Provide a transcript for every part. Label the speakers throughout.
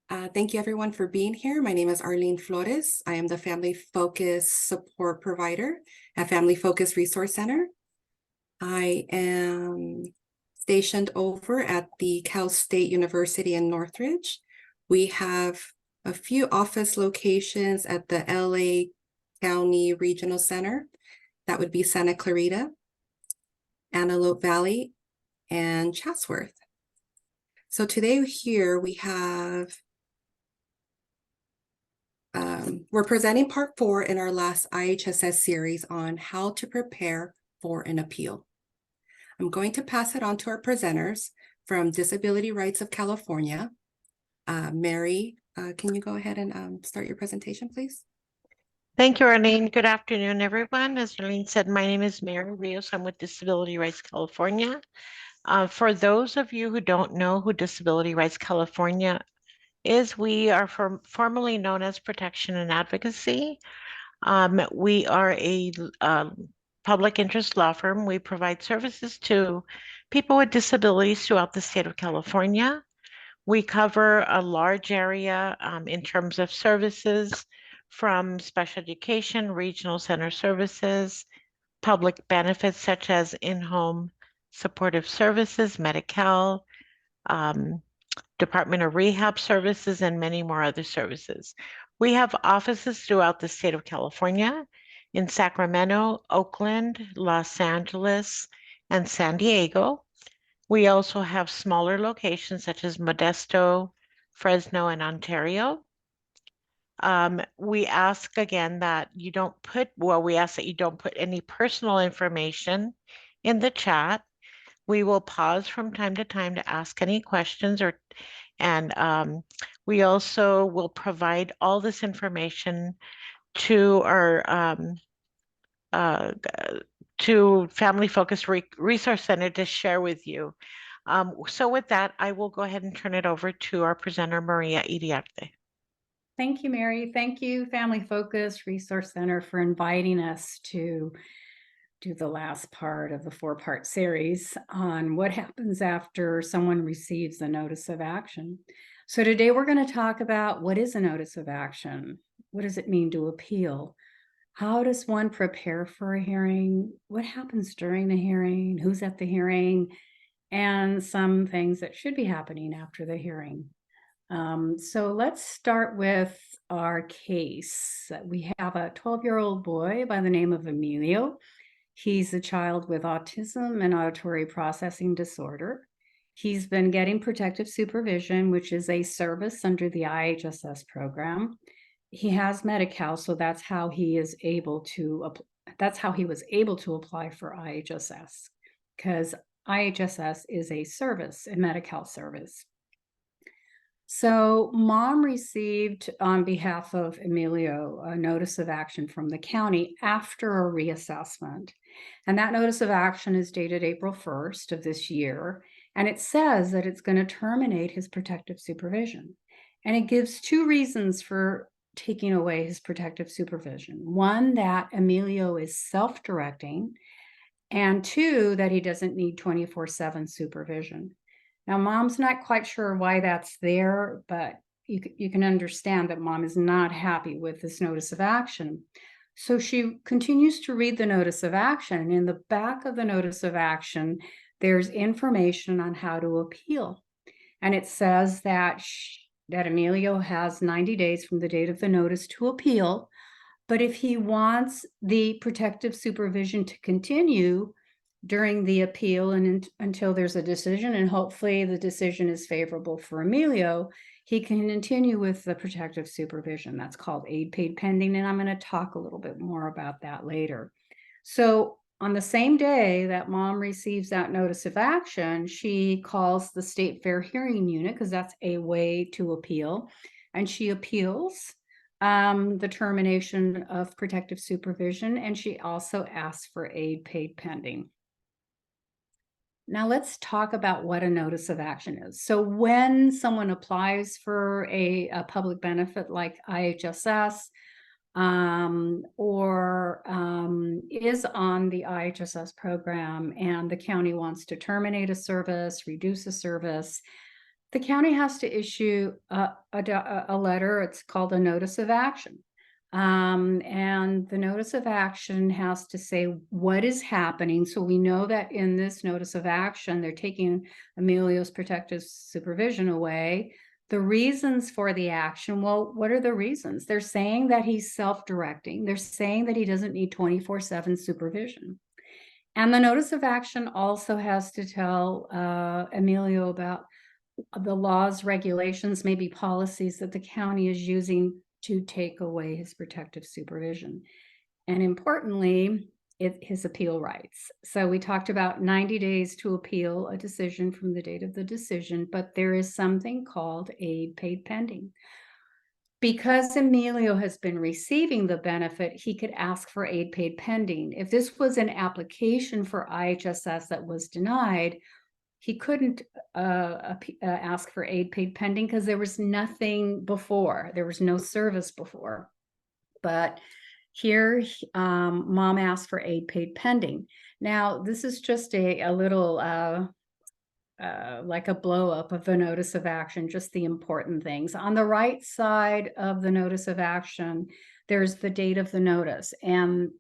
Speaker 1: Thank you everyone for being here. My name is Arlene Flores. I am the Family Focus Support Provider at Family Focus Resource Center. I am stationed over at the Cal State University in Northridge. We have a few office locations at the LA County Regional Center. That would be Santa Clarita, Antelope Valley, and Chatsworth. So today here we have we're presenting part 4 in our last IHSS series on how to prepare for an appeal. I'm going to pass it on to our presenters from Disability Rights of California. Mary, can you go ahead and start your presentation, please?
Speaker 2: Thank you, Arlene. Good afternoon, everyone. As Arlene said, my name is Mary Rios. I'm with Disability Rights California. For those of you who don't know who Disability Rights California is, we are formerly known as Protection and Advocacy. We are a public interest law firm. We provide services to people with disabilities throughout the state of California. We cover a large area in terms of services, from special education, regional center services, public benefits such as in-home supportive services, Medi-Cal, Department of Rehab services, and many more other services. We have offices throughout the state of California, in Sacramento, Oakland, Los Angeles, and San Diego. We also have smaller locations such as Modesto, Fresno, and Ontario. We ask again that you don't put, we ask that you don't put any personal information in the chat. We will pause from time to time to ask any questions, and we also will provide all this information to our to Family Focus Resource Center to share with you. So with that, I will go ahead and turn it over to our presenter, Maria Iriarte.
Speaker 3: Thank you, Mary. Thank you, Family Focus Resource Center, for inviting us to do the last part of the 4-part series on what happens after someone receives a notice of action. So today we're going to talk about what is a notice of action? What does it mean to appeal? How does one prepare for a hearing? What happens during the hearing? Who's at the hearing? And some things that should be happening after the hearing. So let's start with our case. We have a 12-year-old boy by the name of Emilio. He's a child with autism and auditory processing disorder. He's been getting protective supervision, which is a service under the IHSS program. He has Medi-Cal, so that's how he is able to. That's how he was able to apply for IHSS, because IHSS is a service, a Medi-Cal service. So mom received, on behalf of Emilio, a notice of action from the county after a reassessment. And that notice of action is dated April 1st of this year. And it says that it's going to terminate his protective supervision. And it gives 2 reasons for taking away his protective supervision. 1, that Emilio is self-directing, and 2, that he doesn't need 24/7 supervision. Now, mom's not quite sure why that's there, but you can understand that mom is not happy with this notice of action. So she continues to read the notice of action. In the back of the notice of action, there's information on how to appeal. And it says that Emilio has 90 days from the date of the notice to appeal. But if he wants the protective supervision to continue during the appeal and until there's a decision, and hopefully the decision is favorable for Emilio, he can continue with the protective supervision. That's called aid paid pending, and I'm going to talk a little bit more about that later. So on the same day that mom receives that notice of action, she calls the State Fair Hearing Unit, because that's a way to appeal, and she appeals the termination of protective supervision, and she also asks for aid paid pending. Now let's talk about what a notice of action is. So when someone applies for a public benefit like IHSS or is on the IHSS program and the county wants to terminate a service, reduce a service, the county has to issue a letter. It's called a notice of action. And the notice of action has to say what is happening. So we know that in this notice of action, they're taking Emilio's protective supervision away. The reasons for the action, well, what are the reasons? They're saying that he's self-directing. They're saying that he doesn't need 24/7 supervision. And the notice of action also has to tell Emilio about the laws, regulations, maybe policies that the county is using to take away his protective supervision. And importantly, his appeal rights. So we talked about 90 days to appeal a decision from the date of the decision, but there is something called aid paid pending. Because Emilio has been receiving the benefit, he could ask for aid paid pending. If this was an application for IHSS that was denied, he couldn't ask for aid paid pending because there was nothing before. There was no service before. But here, mom asked for aid paid pending. Now, this is just a little like a blow up of the notice of action, just the important things. On the right side of the notice of action, there's the date of the notice. And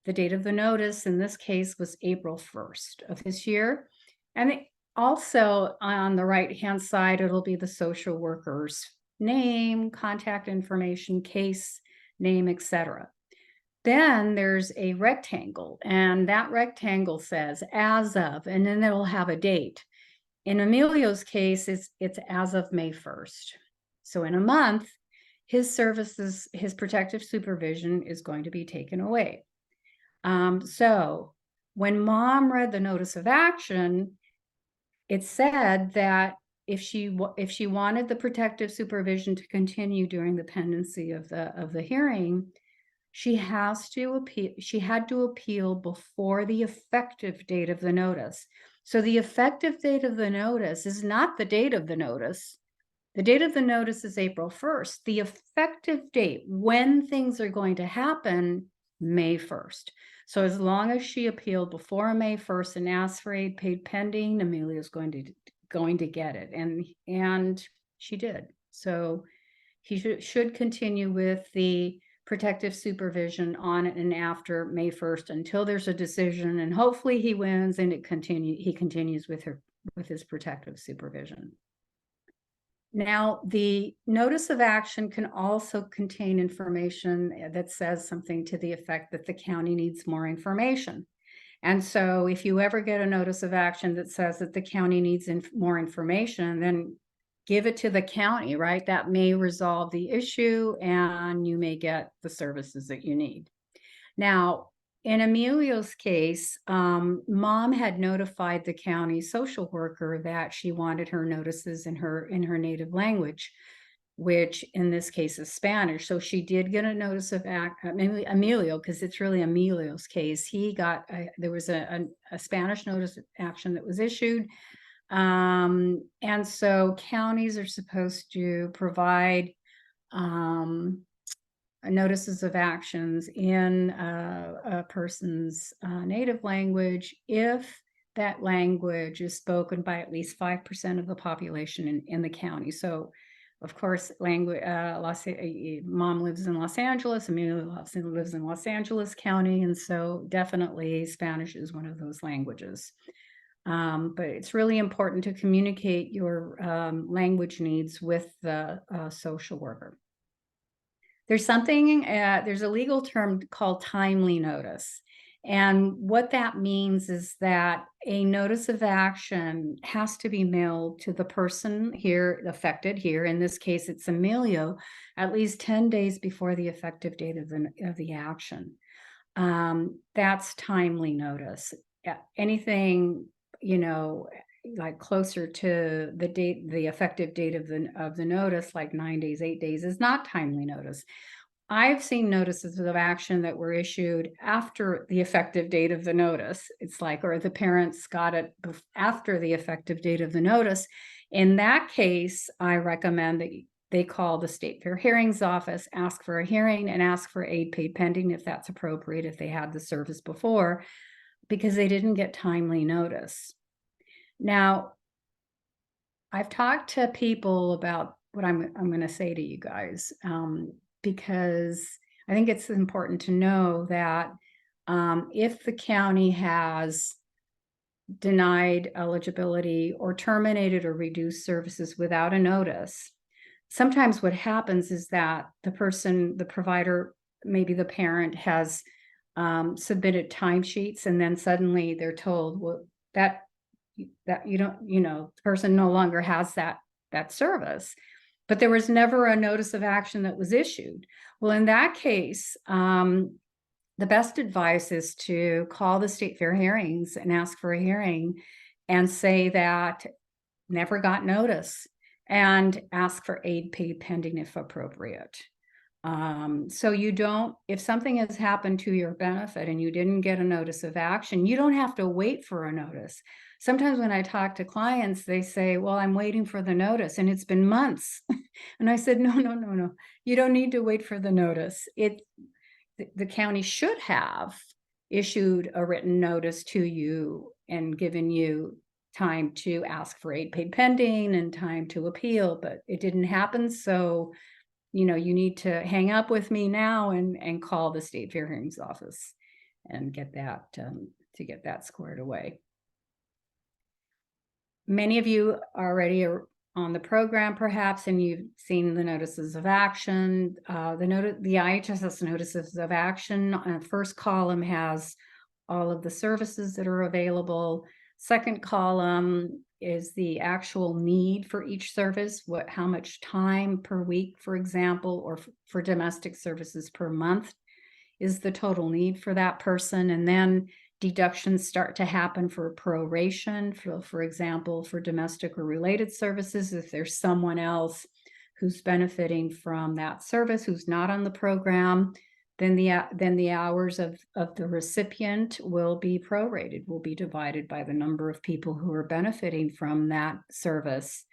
Speaker 3: the date of the notice in this case was April 1st of this year. And also on the right-hand side, it'll be the social worker's name, contact information, case name, etc. Then there's a rectangle, and that rectangle says as of, and then it'll have a date. In Emilio's case, it's as of May 1st. So in a month, his services, his protective supervision is going to be taken away. So when mom read the notice of action, it said that if she wanted the protective supervision to continue during the pendency of the hearing, she had to appeal before the effective date of the notice. So the effective date of the notice is not the date of the notice. The date of the notice is April 1st. The effective date, when things are going to happen, May 1st. So as long as she appealed before May 1st and asked for aid paid pending, Amelia's going to get it. And she did. So he should continue with the protective supervision on and after May 1st until there's a decision, and hopefully he wins and he continues with his protective supervision. Now, the notice of action can also contain information that says something to the effect that the county needs more information. And so if you ever get a notice of action that says that the county needs more information, then give it to the county, right? That may resolve the issue and you may get the services that you need. Now, in Emilio's case, mom had notified the county social worker that she wanted her notices in her native language, which in this case is Spanish. So she did get a notice of Emilio, because it's really Emilio's case. He got there was a Spanish notice of action that was issued. And so counties are supposed to provide notices of actions in a person's native language if that language is spoken by at least 5% of the population in the county. So of course, mom lives in Los Angeles, Emilio lives in Los Angeles County, and so definitely Spanish is one of those languages. But it's really important to communicate your language needs with the social worker. There's a legal term called timely notice. And what that means is that a notice of action has to be mailed to the person affected here. In this case, it's Emilio, at least 10 days before the effective date of the action. That's timely notice. Anything, like closer to the effective date of the notice, like 9 days, 8 days, is not timely notice. I've seen notices of action that were issued after the effective date of the notice. It's like, or the parents got it after the effective date of the notice. In that case, I recommend that they call the State Fair Hearings Office, ask for a hearing, and ask for aid paid pending if that's appropriate, if they had the service before, because they didn't get timely notice. Now, I've talked to people about what I'm going to say to you guys, because I think it's important to know that if the county has denied eligibility or terminated or reduced services without a notice, sometimes what happens is that the provider, maybe the parent, has submitted timesheets, and then suddenly they're told, well, that you don't, the person no longer has that service, but there was never a notice of action that was issued. Well, in that case, the best advice is to call the state fair hearings and ask for a hearing and say that never got notice, and ask for aid paid pending if appropriate. So you don't, if something has happened to your benefit and you didn't get a notice of action, you don't have to wait for a notice. Sometimes when I talk to clients, they say, well, I'm waiting for the notice and it's been months. And I said, no. You don't need to wait for the notice. The county should have issued a written notice to you and given you time to ask for aid paid pending and time to appeal, but it didn't happen. So you need to hang up with me now and call the state fair hearings office and get that to get that squared away. Many of you already are on the program, perhaps, and you've seen the notices of action. The IHSS notices of action, first column has all of the services that are available. Second column is the actual need for each service, how much time per week, for example, or for domestic services per month is the total need for that person. And then deductions start to happen for proration, for example, for domestic or related services. If there's someone else who's benefiting from that service who's not on the program, then the hours of the recipient will be prorated, will be divided by the number of people who are benefiting from that service.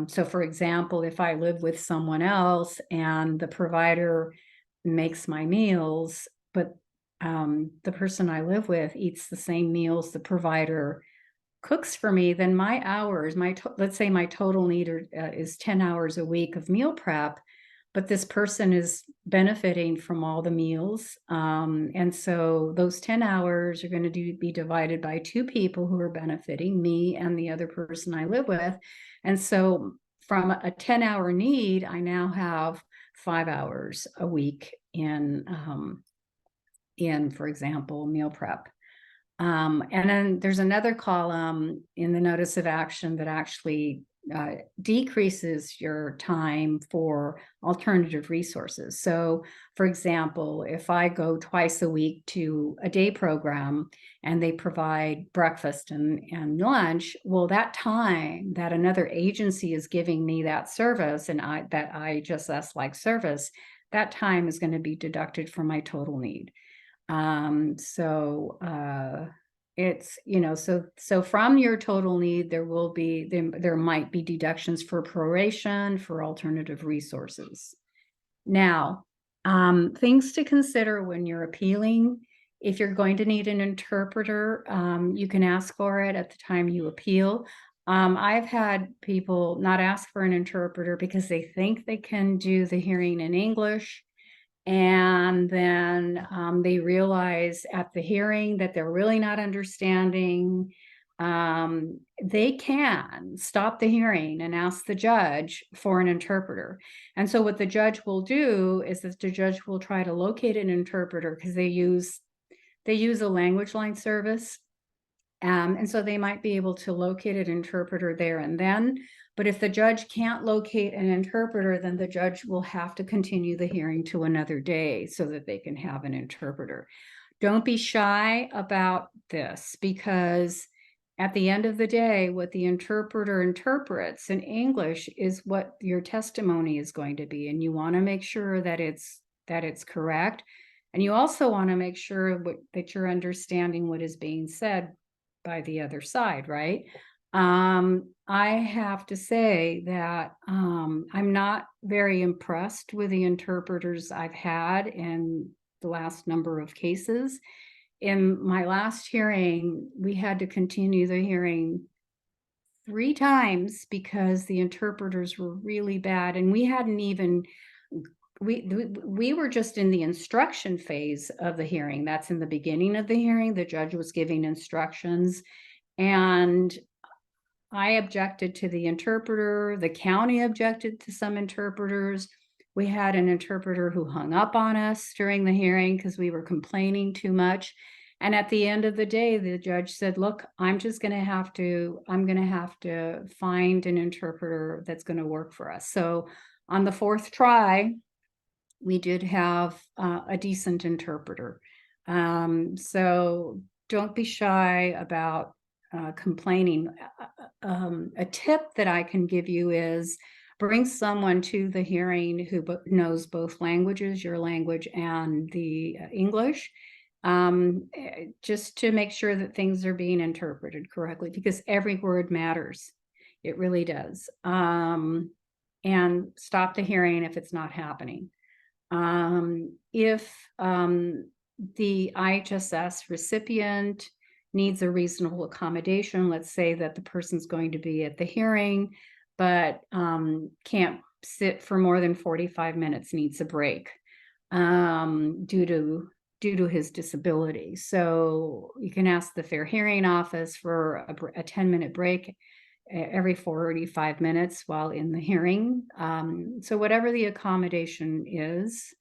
Speaker 3: So for example, if I live with someone else and the provider makes my meals, but the person I live with eats the same meals the provider cooks for me, then my hours, let's say my total need is 10 hours a week of meal prep, but this person is benefiting from all the meals. And so those 10 hours are going to be divided by two people who are benefiting, me and the other person I live with. And so from a 10-hour need, I now have 5 hours a week in, for example, meal prep. And then there's another column in the notice of action that actually decreases your time for alternative resources. So for example, if I go twice a week to a day program and they provide breakfast and lunch, well, that time that another agency is giving me that service and that IHSS like service, that time is going to be deducted from my total need. It's, so from your total need, there might be deductions for proration, for alternative resources. Now, things to consider when you're appealing. If you're going to need an interpreter, you can ask for it at the time you appeal. I've had people not ask for an interpreter because they think they can do the hearing in English. And then they realize at the hearing that they're really not understanding. They can stop the hearing and ask the judge for an interpreter. And so what the judge will do is that the judge will try to locate an interpreter because they use a language line service. And so they might be able to locate an interpreter there and then. But if the judge can't locate an interpreter, then the judge will have to continue the hearing to another day so that they can have an interpreter. Don't be shy about this, because at the end of the day, what the interpreter interprets in English is what your testimony is going to be. And you want to make sure that it's correct. And you also want to make sure that you're understanding what is being said by the other side, right? I have to say that I'm not very impressed with the interpreters I've had in the last number of cases. In my last hearing, we had to continue the hearing 3 times because the interpreters were really bad, and we hadn't even we were just in the instruction phase of the hearing. That's in the beginning of the hearing. The judge was giving instructions, and I objected to the interpreter. The county objected to some interpreters. We had an interpreter who hung up on us during the hearing because we were complaining too much. And at the end of the day, the judge said, look, I'm going to have to find an interpreter that's going to work for us. So on the 4th try, we did have a decent interpreter. So don't be shy about complaining. A tip that I can give you is bring someone to the hearing who knows both languages, your language and the English, just to make sure that things are being interpreted correctly, because every word matters. It really does. And stop the hearing if it's not happening. If the IHSS recipient needs a reasonable accommodation, let's say that the person's going to be at the hearing, but can't sit for more than 45 minutes, needs a break due to his disability. So you can ask the Fair Hearing Office for a 10-minute break every 45 minutes while in the hearing. So whatever the accommodation is,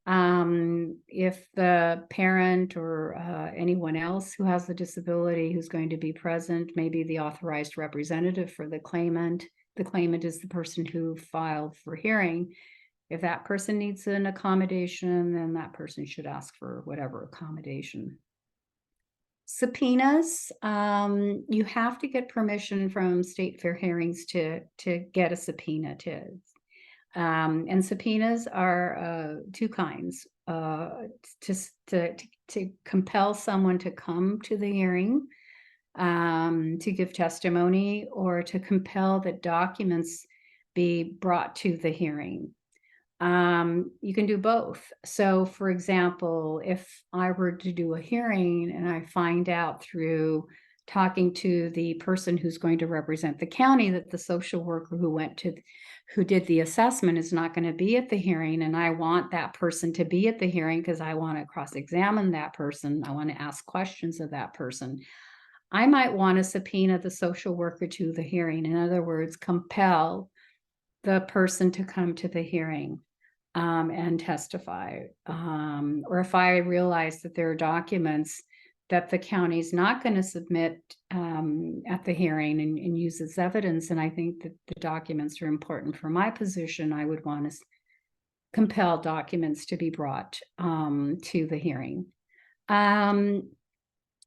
Speaker 3: if the parent or anyone else who has the disability who's going to be present, maybe the authorized representative for the claimant is the person who filed for hearing. If that person needs an accommodation, then that person should ask for whatever accommodation. Subpoenas, you have to get permission from state fair hearings to get a subpoena and subpoenas are 2 kinds, to compel someone to come to the hearing, to give testimony, or to compel that documents be brought to the hearing. You can do both. So for example, if I were to do a hearing and I find out through talking to the person who's going to represent the county that the social worker who did the assessment is not going to be at the hearing, and I want that person to be at the hearing because I want to cross-examine that person, I want to ask questions of that person, I might want to subpoena the social worker to the hearing. In other words, compel the person to come to the hearing and testify. Or if I realize that there are documents that the county's not going to submit at the hearing and use as evidence, and I think that the documents are important for my position, I would want to compel documents to be brought to the hearing.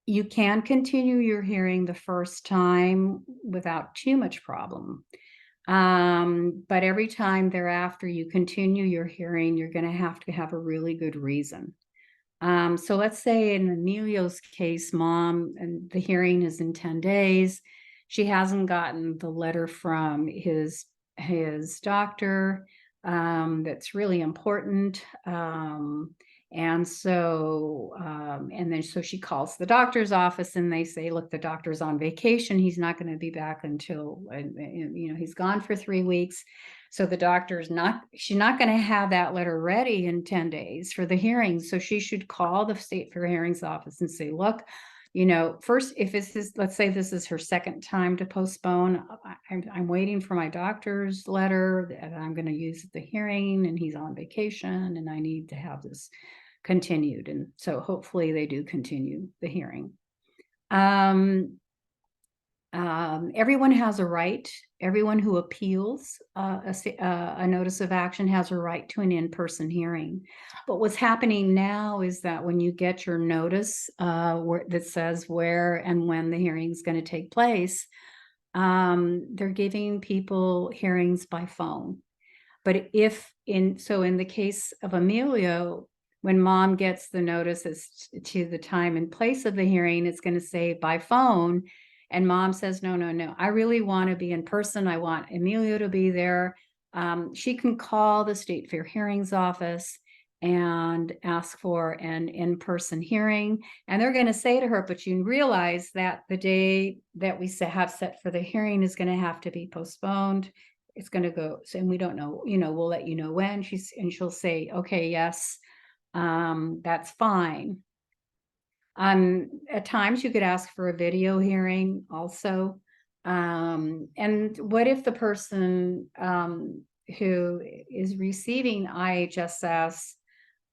Speaker 3: You can continue your hearing the first time without too much problem. But every time thereafter you continue your hearing, you're going to have a really good reason. So let's say in Emilio's case, mom, and the hearing is in 10 days. She hasn't gotten the letter from his doctor. That's really important. And so, so she calls the doctor's office and they say, look, the doctor's on vacation. He's not going to be back until, he's gone for 3 weeks. So the she's not going to have that letter ready in 10 days for the hearing. So she should call the State Fair Hearings Office and say, look, first, if let's say this is her second time to postpone, I'm waiting for my doctor's letter that I'm going to use at the hearing, and he's on vacation, and I need to have this continued. And so hopefully they do continue the hearing. Everyone has a right. Everyone who appeals a notice of action has a right to an in-person hearing. But what's happening now is that when you get your notice that says where and when the hearing is going to take place, they're giving people hearings by phone. But in the case of Emilio, when mom gets the notice as to the time and place of the hearing, it's going to say by phone. And mom says, no, I really want to be in person. I want Emilio to be there. She can call the State Fair Hearings Office and ask for an in-person hearing. And they're going to say to her, but you realize that the day that we have set for the hearing is going to have to be postponed. It's going to go, and we don't know, we'll let you know when. She'll say, okay, yes, that's fine. At times you could ask for a video hearing also. And what if the person who is receiving IHSS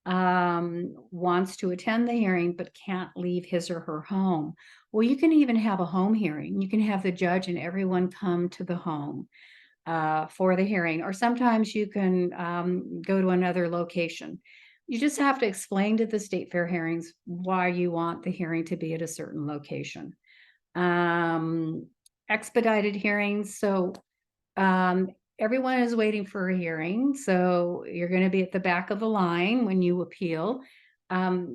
Speaker 3: wants to attend the hearing but can't leave his or her home? Well, you can even have a home hearing. You can have the judge and everyone come to the home for the hearing, or sometimes you can go to another location. You just have to explain to the state fair hearings why you want the hearing to be at a certain location. Expedited hearings. So everyone is waiting for a hearing. So you're going to be at the back of the line when you appeal. But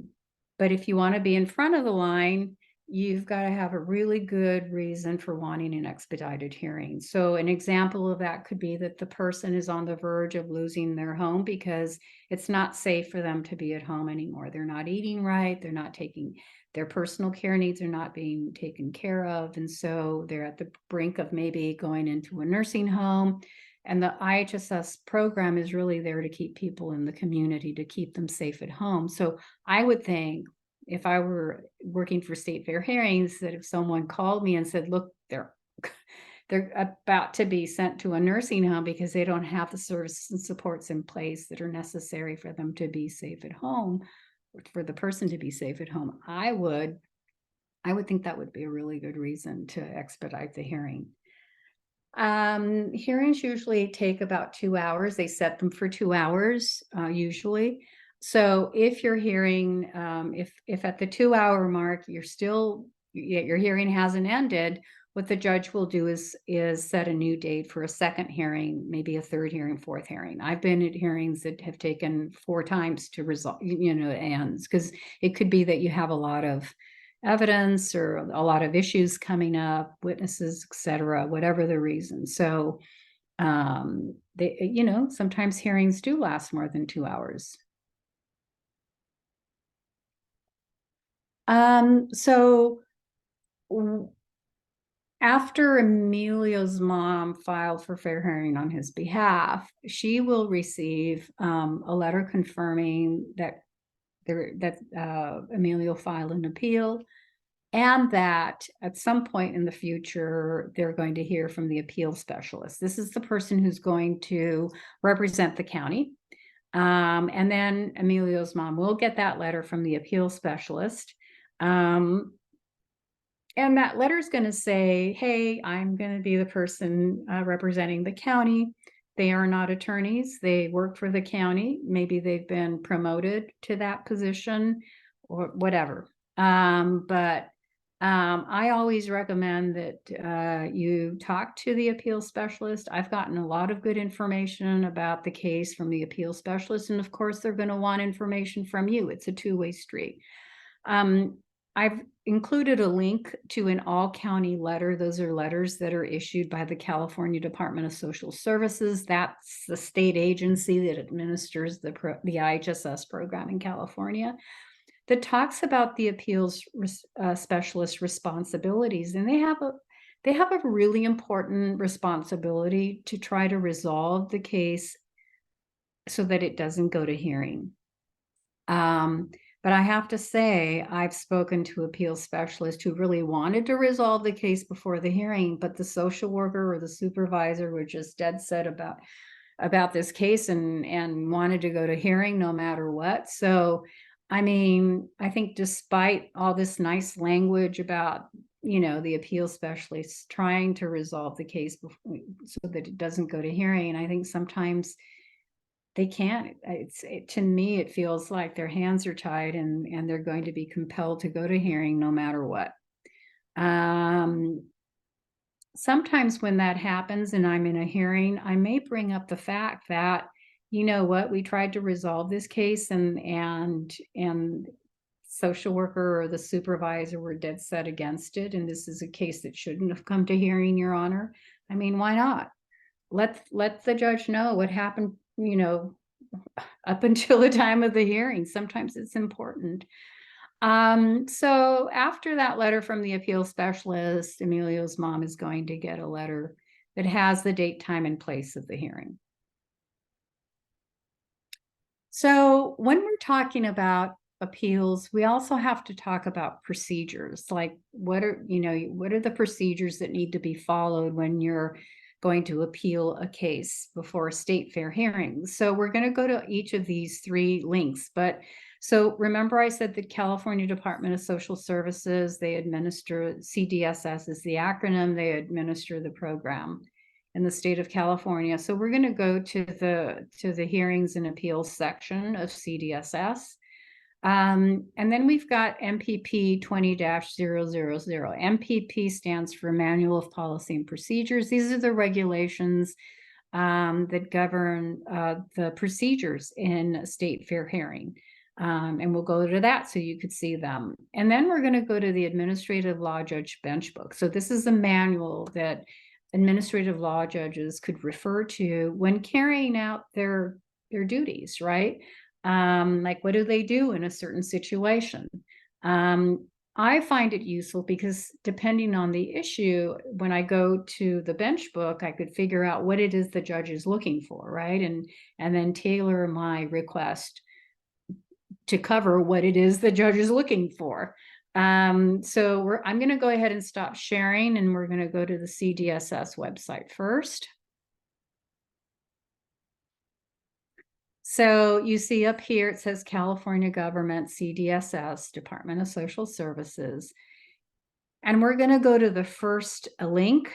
Speaker 3: if you want to be in front of the line, you've got to have a really good reason for wanting an expedited hearing. So an example of that could be that the person is on the verge of losing their home because it's not safe for them to be at home anymore. They're not eating right. They're not taking their personal care needs are not being taken care of. And so they're at the brink of maybe going into a nursing home. And the IHSS program is really there to keep people in the community, to keep them safe at home. So I would think, if I were working for state fair hearings, that if someone called me and said, look, they're about to be sent to a nursing home because they don't have the services and supports in place that are necessary for them to be safe at home, or for the person to be safe at home, I would think that would be a really good reason to expedite the hearing. Hearings usually take about 2 hours. They set them for 2 hours, usually. So if you're hearing, if at the 2-hour mark, your hearing hasn't ended, what the judge will do is set a new date for a second hearing, maybe a third hearing, fourth hearing. I've been at hearings that have taken 4 times to resolve, it ends, because it could be that you have a lot of evidence or a lot of issues coming up, witnesses, etc., whatever the reason. So sometimes hearings do last more than 2 hours. So after Emilio's mom filed for fair hearing on his behalf, she will receive a letter confirming that Emilio filed an appeal, and that at some point in the future, they're going to hear from the appeal specialist. This is the person who's going to represent the county. And then Emilio's mom will get that letter from the appeal specialist. And that letter is going to say, hey, I'm going to be the person representing the county. They are not attorneys. They work for the county. Maybe they've been promoted to that position or whatever. But I always recommend that you talk to the appeal specialist. I've gotten a lot of good information about the case from the appeal specialist. And of course, they're going to want information from you. It's a two-way street. I've included a link to an all-county letter. Those are letters that are issued by the California Department of Social Services. That's the state agency that administers the IHSS program in California, that talks about the appeals specialist responsibilities. And they have a really important responsibility to try to resolve the case so that it doesn't go to hearing. But I have to say, I've spoken to appeals specialists who really wanted to resolve the case before the hearing, but the social worker or the supervisor were just dead set about this case and wanted to go to hearing no matter what. So, I mean, I think despite all this nice language about, the appeals specialists trying to resolve the case so that it doesn't go to hearing, I think sometimes they can't. To me, it feels like their hands are tied and they're going to be compelled to go to hearing no matter what. Sometimes when that happens and I'm in a hearing, I may bring up the fact that, we tried to resolve this case and social worker or the supervisor were dead set against it. And this is a case that shouldn't have come to hearing, Your Honor. I mean, why not? Let the judge know what happened, up until the time of the hearing. Sometimes it's important. So after that letter from the appeal specialist, Emilio's mom is going to get a letter that has the date, time, and place of the hearing. So when we're talking about appeals, we also have to talk about procedures. Like what are the procedures that need to be followed when you're going to appeal a case before a state fair hearing? So we're going to go to each of these 3 links. But so remember I said the California Department of Social Services, they administer, CDSS is the acronym, they administer the program in the state of California. So we're going to go to the hearings and appeals section of CDSS. And then we've got MPP 20-000. MPP stands for Manual of Policy and Procedures. These are the regulations that govern the procedures in a state fair hearing. And we'll go to that so you could see them. And then we're going to go to the Administrative Law Judge Bench Book. So this is a manual that administrative law judges could refer to when carrying out their duties, right? Like what do they do in a certain situation? I find it useful because depending on the issue, when I go to the bench book, I could figure out what it is the judge is looking for, right? And then tailor my request to cover what it is the judge is looking for. So I'm going to go ahead and stop sharing, and we're going to go to the CDSS website first. So you see up here, it says California Government, CDSS, Department of Social Services. And we're going to go to the first link.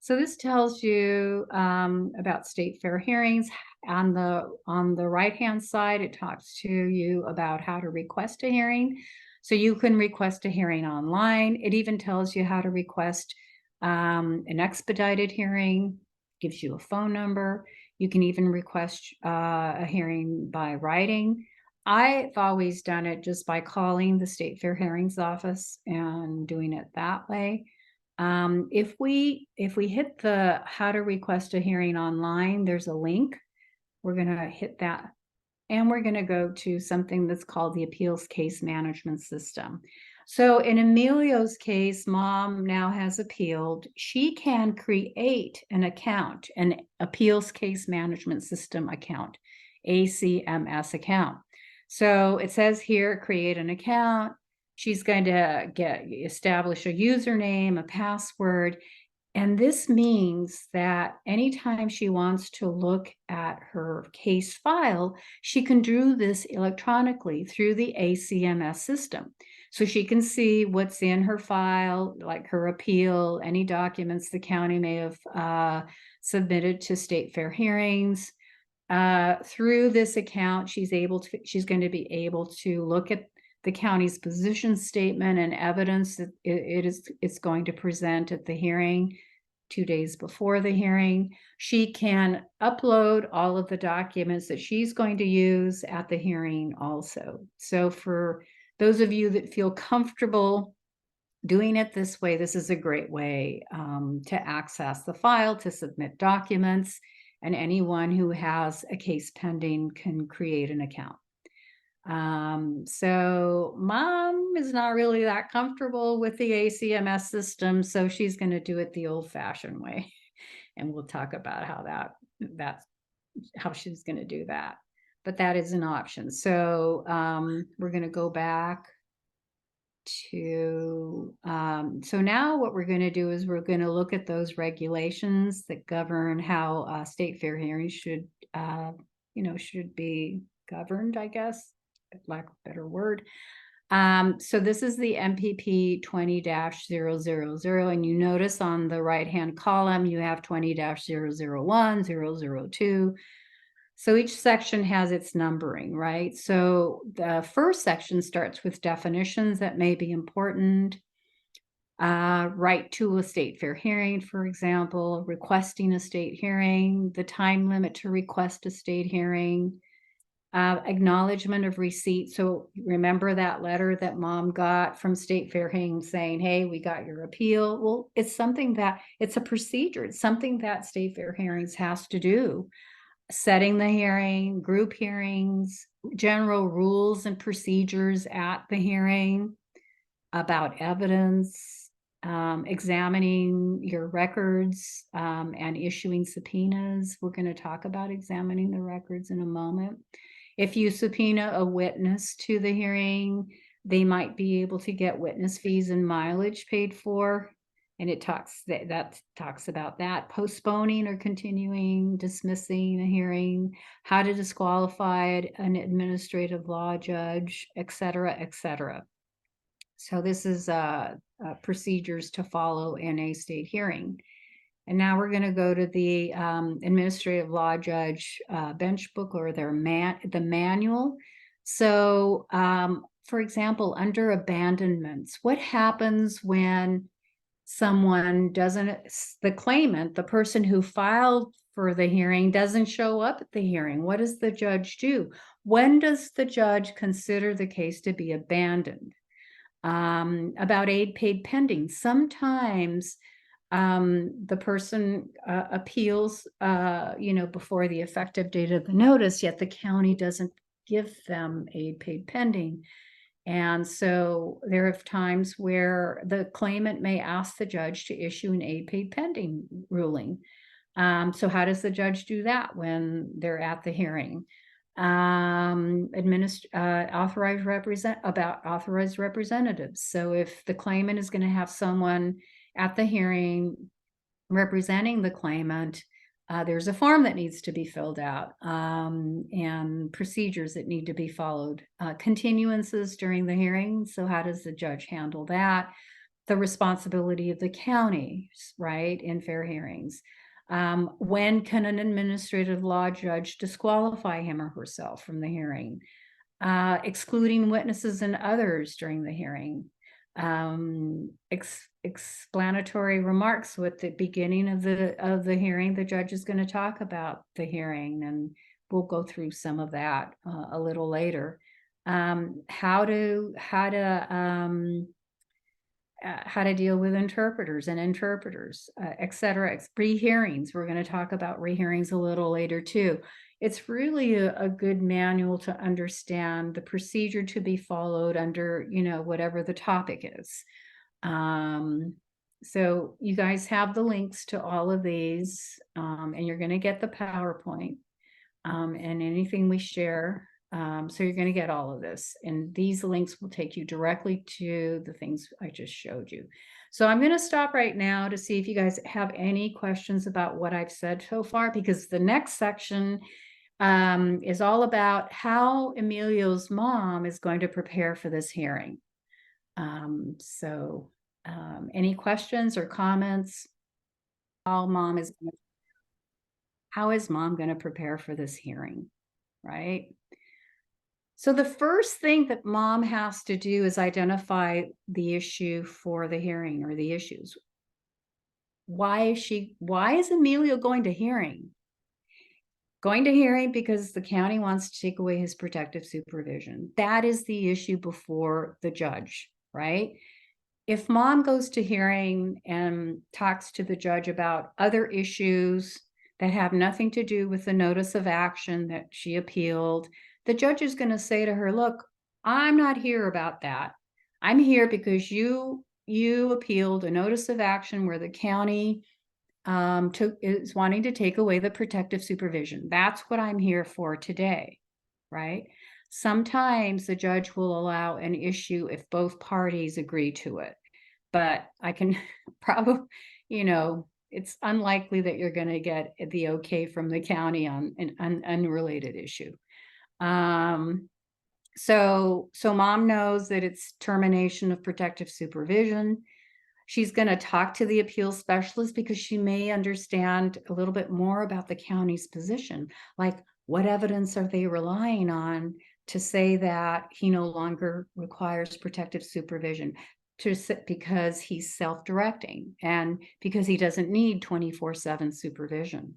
Speaker 3: So this tells you about state fair hearings. On the right-hand side, it talks to you about how to request a hearing. So you can request a hearing online. It even tells you how to request an expedited hearing, gives you a phone number. You can even request a hearing by writing. I've always done it just by calling the State Fair Hearings Office and doing it that way. If we hit the how to request a hearing online, there's a link. We're going to hit that, and we're going to go to something that's called the Appeals Case Management System. So in Emilio's case, mom now has appealed. She can create an account, an Appeals Case Management System account, ACMS account. So it says here, create an account. She's going to establish a username, a password. And this means that anytime she wants to look at her case file, she can do this electronically through the ACMS system. So she can what's in her file, like her appeal, any documents the county may have submitted to state fair hearings. Through this account, she's going to be able to look at the county's position statement and evidence that it's going to present at the hearing 2 days before the hearing. She can upload all of the documents that she's going to use at the hearing also. So for those of you that feel comfortable doing it this way, this is a great way to access the file, to submit documents, and anyone who has a case pending can create an account. So mom is not really that comfortable with the ACMS system, so she's going to do it the old-fashioned way. And we'll talk about how she's going to do that. But that is an option. So we're going to go back to, so now what we're going to do is we're going to look at those regulations that govern how state fair hearings should be governed, I guess, lack of a better word. So this is the MPP 20-000, and you notice on the right-hand column, you have 20-001, 002. So each section has its numbering, right? So the first section starts with definitions that may be important. Right to a state fair hearing, for example, requesting a state hearing, the time limit to request a state hearing, Acknowledgement of receipt. So remember that letter that mom got from State Fair Hearings saying, hey, we got your appeal. Well, it's something that, it's a procedure. It's something that State Fair Hearings has to do. Setting the hearing, group hearings, general rules and procedures at the hearing about evidence, examining your records, and issuing subpoenas. We're going to talk about examining the records in a moment. If you subpoena a witness to the hearing, they might be able to get witness fees and mileage paid for. And it talks about that, postponing or continuing, dismissing a hearing, how to disqualify an administrative law judge, et cetera, et cetera. So this is procedures to follow in a state hearing. And now we're going to go to the administrative law judge bench book, or the manual. So for example, under abandonments, what happens when someone doesn't, the claimant, the person who filed for the hearing, doesn't show up at the hearing? What does the judge do? When does the judge consider the case to be abandoned? About aid paid pending. Sometimes the person appeals, before the effective date of the notice, yet the county doesn't give them aid paid pending. And so there are times where the claimant may ask the judge to issue an aid paid pending ruling. So how does the judge do that when they're at the hearing? Authorized representatives. So if the claimant is going to have someone at the hearing representing the claimant, there's a form that needs to be filled out, and procedures that need to be followed. Continuances during the hearing. So how does the judge handle that? The responsibility of the county, right, in fair hearings. When can an administrative law judge disqualify him or herself from the hearing? Excluding witnesses and others during the hearing. Explanatory remarks with the beginning of the hearing. The judge is going to talk about the hearing, and we'll go through some of that a little later. How to deal with interpreters, et cetera. Rehearings. We're going to talk about rehearings a little later too. It's really a good manual to understand the procedure to be followed under, whatever the topic is. So you guys have the links to all of these, and you're going to get the PowerPoint, and anything we share. So you're going to get all of this, and these links will take you directly to the things I just showed you. So I'm going to stop right now to see if you guys have any questions about what I've said so far, because the next section is all about how Emilio's mom is going to prepare for this hearing. Any questions or comments? How is mom going to prepare for this hearing, right? So the first thing that mom has to do is identify the issue for the hearing, or the issues. Why is Emilio going to hearing? Going to hearing because the county wants to take away his protective supervision. That is the issue before the judge, right? If mom goes to hearing and talks to the judge about other issues that have nothing to do with the notice of action that she appealed, the judge is going to say to her, look, I'm not here about that. I'm here because you appealed a notice of action where the county is wanting to take away the protective supervision. That's what I'm here for today, right? Sometimes the judge will allow an issue if both parties agree to it, but I can probably, it's unlikely that you're going to get the okay from the county on an unrelated issue. So mom knows that it's termination of protective supervision. She's going to talk to the appeal specialist because she may understand a little bit more about the county's position. Like, what evidence are they relying on to say that he no longer requires protective supervision? Because he's self-directing and because he doesn't need 24/7 supervision.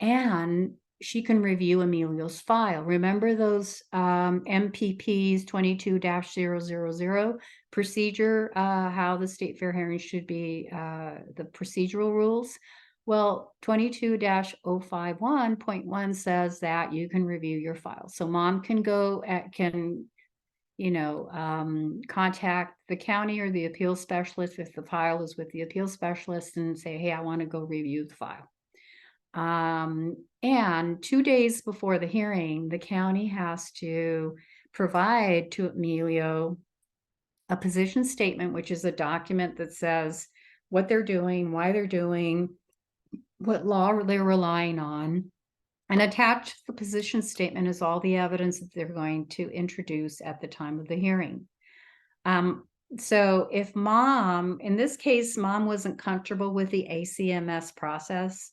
Speaker 3: And she can review Emilio's file. Remember those MPPs 22-000 procedure, how the state fair hearing should be, the procedural rules? Well, 22-051.1 says that you can review your file. So mom can go contact the county or the appeal specialist if the file is with the appeal specialist and say, hey, I want to go review the file. And 2 days before the hearing, the county has to provide to Emilio a position statement, which is a document that says what they're doing, why they're doing, what law they're relying on. And attached to the position statement is all the evidence that they're going to introduce at the time of the hearing. So if mom, in this case, mom wasn't comfortable with the ACMS process,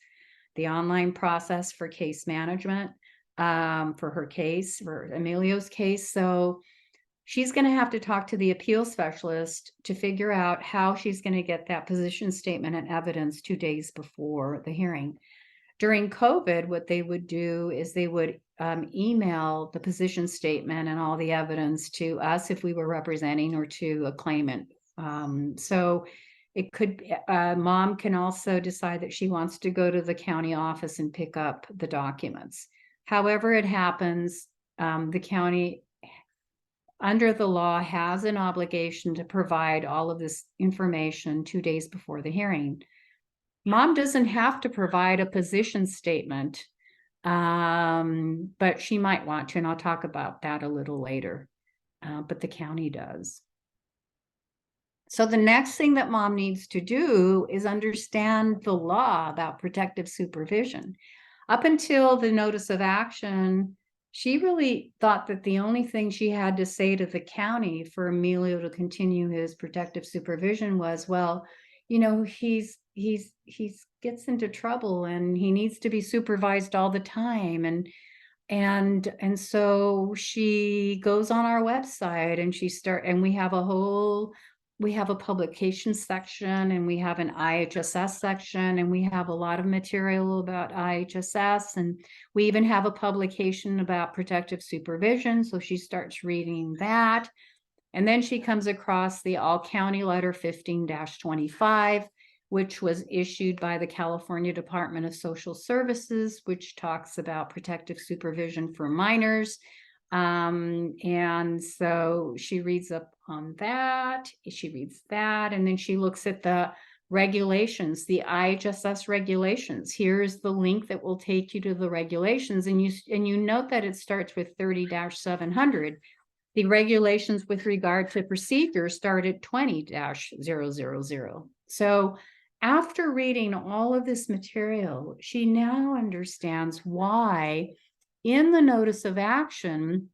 Speaker 3: the online process for case management, for her case, for Emilio's case. So she's going to have to talk to the appeal specialist to figure out how she's going to get that position statement and evidence 2 days before the hearing. During COVID, what they would do is they would email the position statement and all the evidence to us if we were representing, or to a claimant. So it could, mom can also decide that she wants to go to the county office and pick up the documents. However it happens, the county, under the law, has an obligation to provide all of this information 2 days before the hearing. Mom doesn't have to provide a position statement, but she might want to, and I'll talk about that a little later, but the county does. So the next thing that mom needs to do is understand the law about protective supervision. Up until the notice of action, she really thought that the only thing she had to say to the county for Emilio to continue his protective supervision was, well, he's gets into trouble and he needs to be supervised all the time. And so she goes on our website and we have a publication section, and we have an IHSS section, and we have a lot of material about IHSS, and we even have a publication about protective supervision. So she starts reading that. And then she comes across the All County Letter 15-25, which was issued by the California Department of Social Services, which talks about protective supervision for minors. And so she reads up on that. She reads that, and then she looks at the regulations, the IHSS regulations. Here's the link that will take you to the regulations, and you note that it starts with 30-700. The regulations with regard to procedures start at 20-000. So after reading all of this material, she now understands why in the notice of action,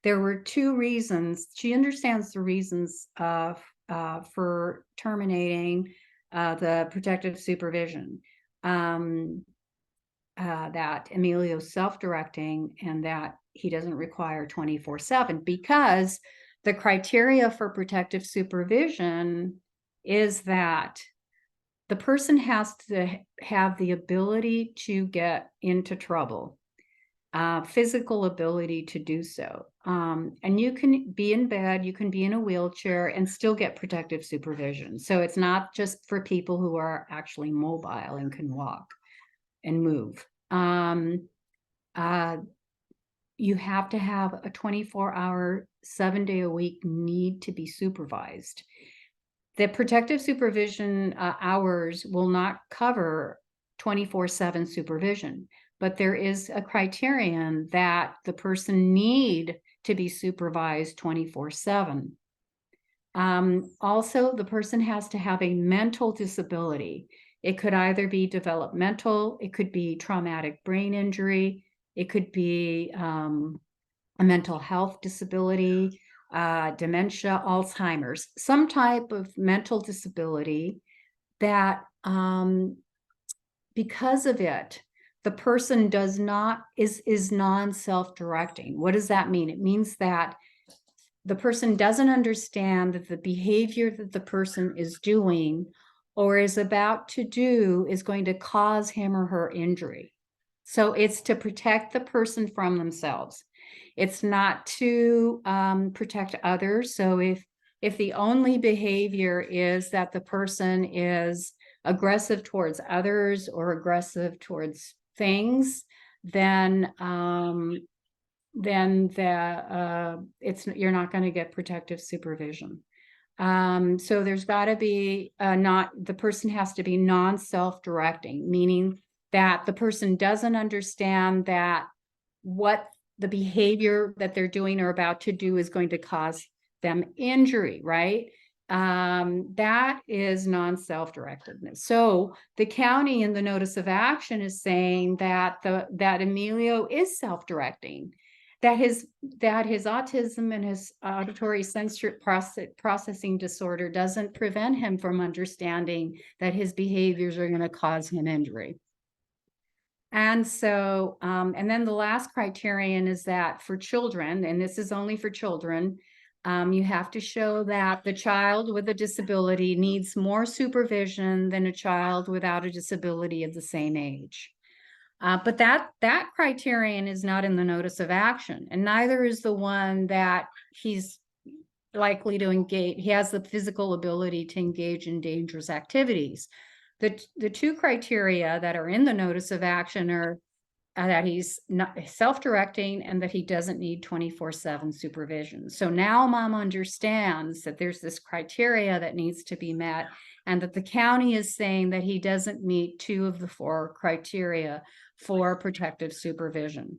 Speaker 3: there were 2 reasons. She understands the reasons for terminating the protective supervision, that Emilio's self-directing and that he doesn't require 24/7, because the criteria for protective supervision is that the person has to have the ability to get into trouble, physical ability to do so. And you can be in bed, you can be in a wheelchair and still get protective supervision. So it's not just for people who are actually mobile and can walk and move. You have to have a 24-hour, 7-day-a-week need to be supervised. The protective supervision hours will not cover 24/7 supervision, but there is a criterion that the person need to be supervised 24/7. Also, the person has to have a mental disability. It could either be developmental, it could be traumatic brain injury, it could be a mental health disability, dementia, Alzheimer's, some type of mental disability that because of it, the person is non-self-directing. What does that mean? It means that the person doesn't understand that the behavior that the person is doing or is about to do is going to cause him or her injury. So it's to protect the person from themselves. It's not to protect others. So if the only behavior is that the person is aggressive towards others or aggressive towards things, then you're not going to get protective supervision. So there's got to be the person has to be non-self-directing, meaning that the person doesn't understand that what the behavior that they're doing or about to do is going to cause them injury, right? That is non-self-directedness. So the county in the notice of action is saying that that Emilio is self-directing, that his autism and his auditory sensory processing disorder doesn't prevent him from understanding that his behaviors are going to cause him injury. And so, and then the last criterion is that for children, and this is only for children, you have to show that the child with a disability needs more supervision than a child without a disability of the same age. But that criterion is not in the notice of action, and neither is the one that he's likely to engage. He has the physical ability to engage in dangerous activities. The two criteria that are in the notice of action are that he's not self-directing and that he doesn't need 24/7 supervision. So now mom understands that there's this criteria that needs to be met, and that the county is saying that he doesn't meet 2 of the 4 criteria for protective supervision.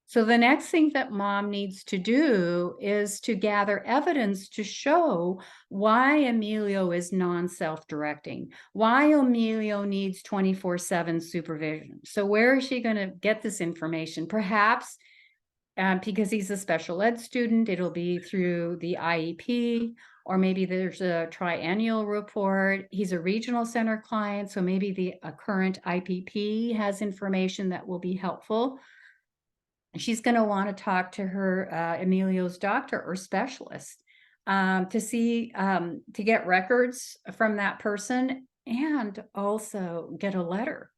Speaker 3: So the next thing that mom needs to do is to gather evidence to show why Emilio is non-self-directing, why Emilio needs 24/7 supervision. So where is she going to get this information? Perhaps because he's a special ed student, it'll be through the IEP, or maybe there's a triennial report. He's a regional center client, so maybe a current IPP has information that will be helpful. She's going to want to talk to her Emilio's doctor or specialist to see to get records from that person, and also get a letter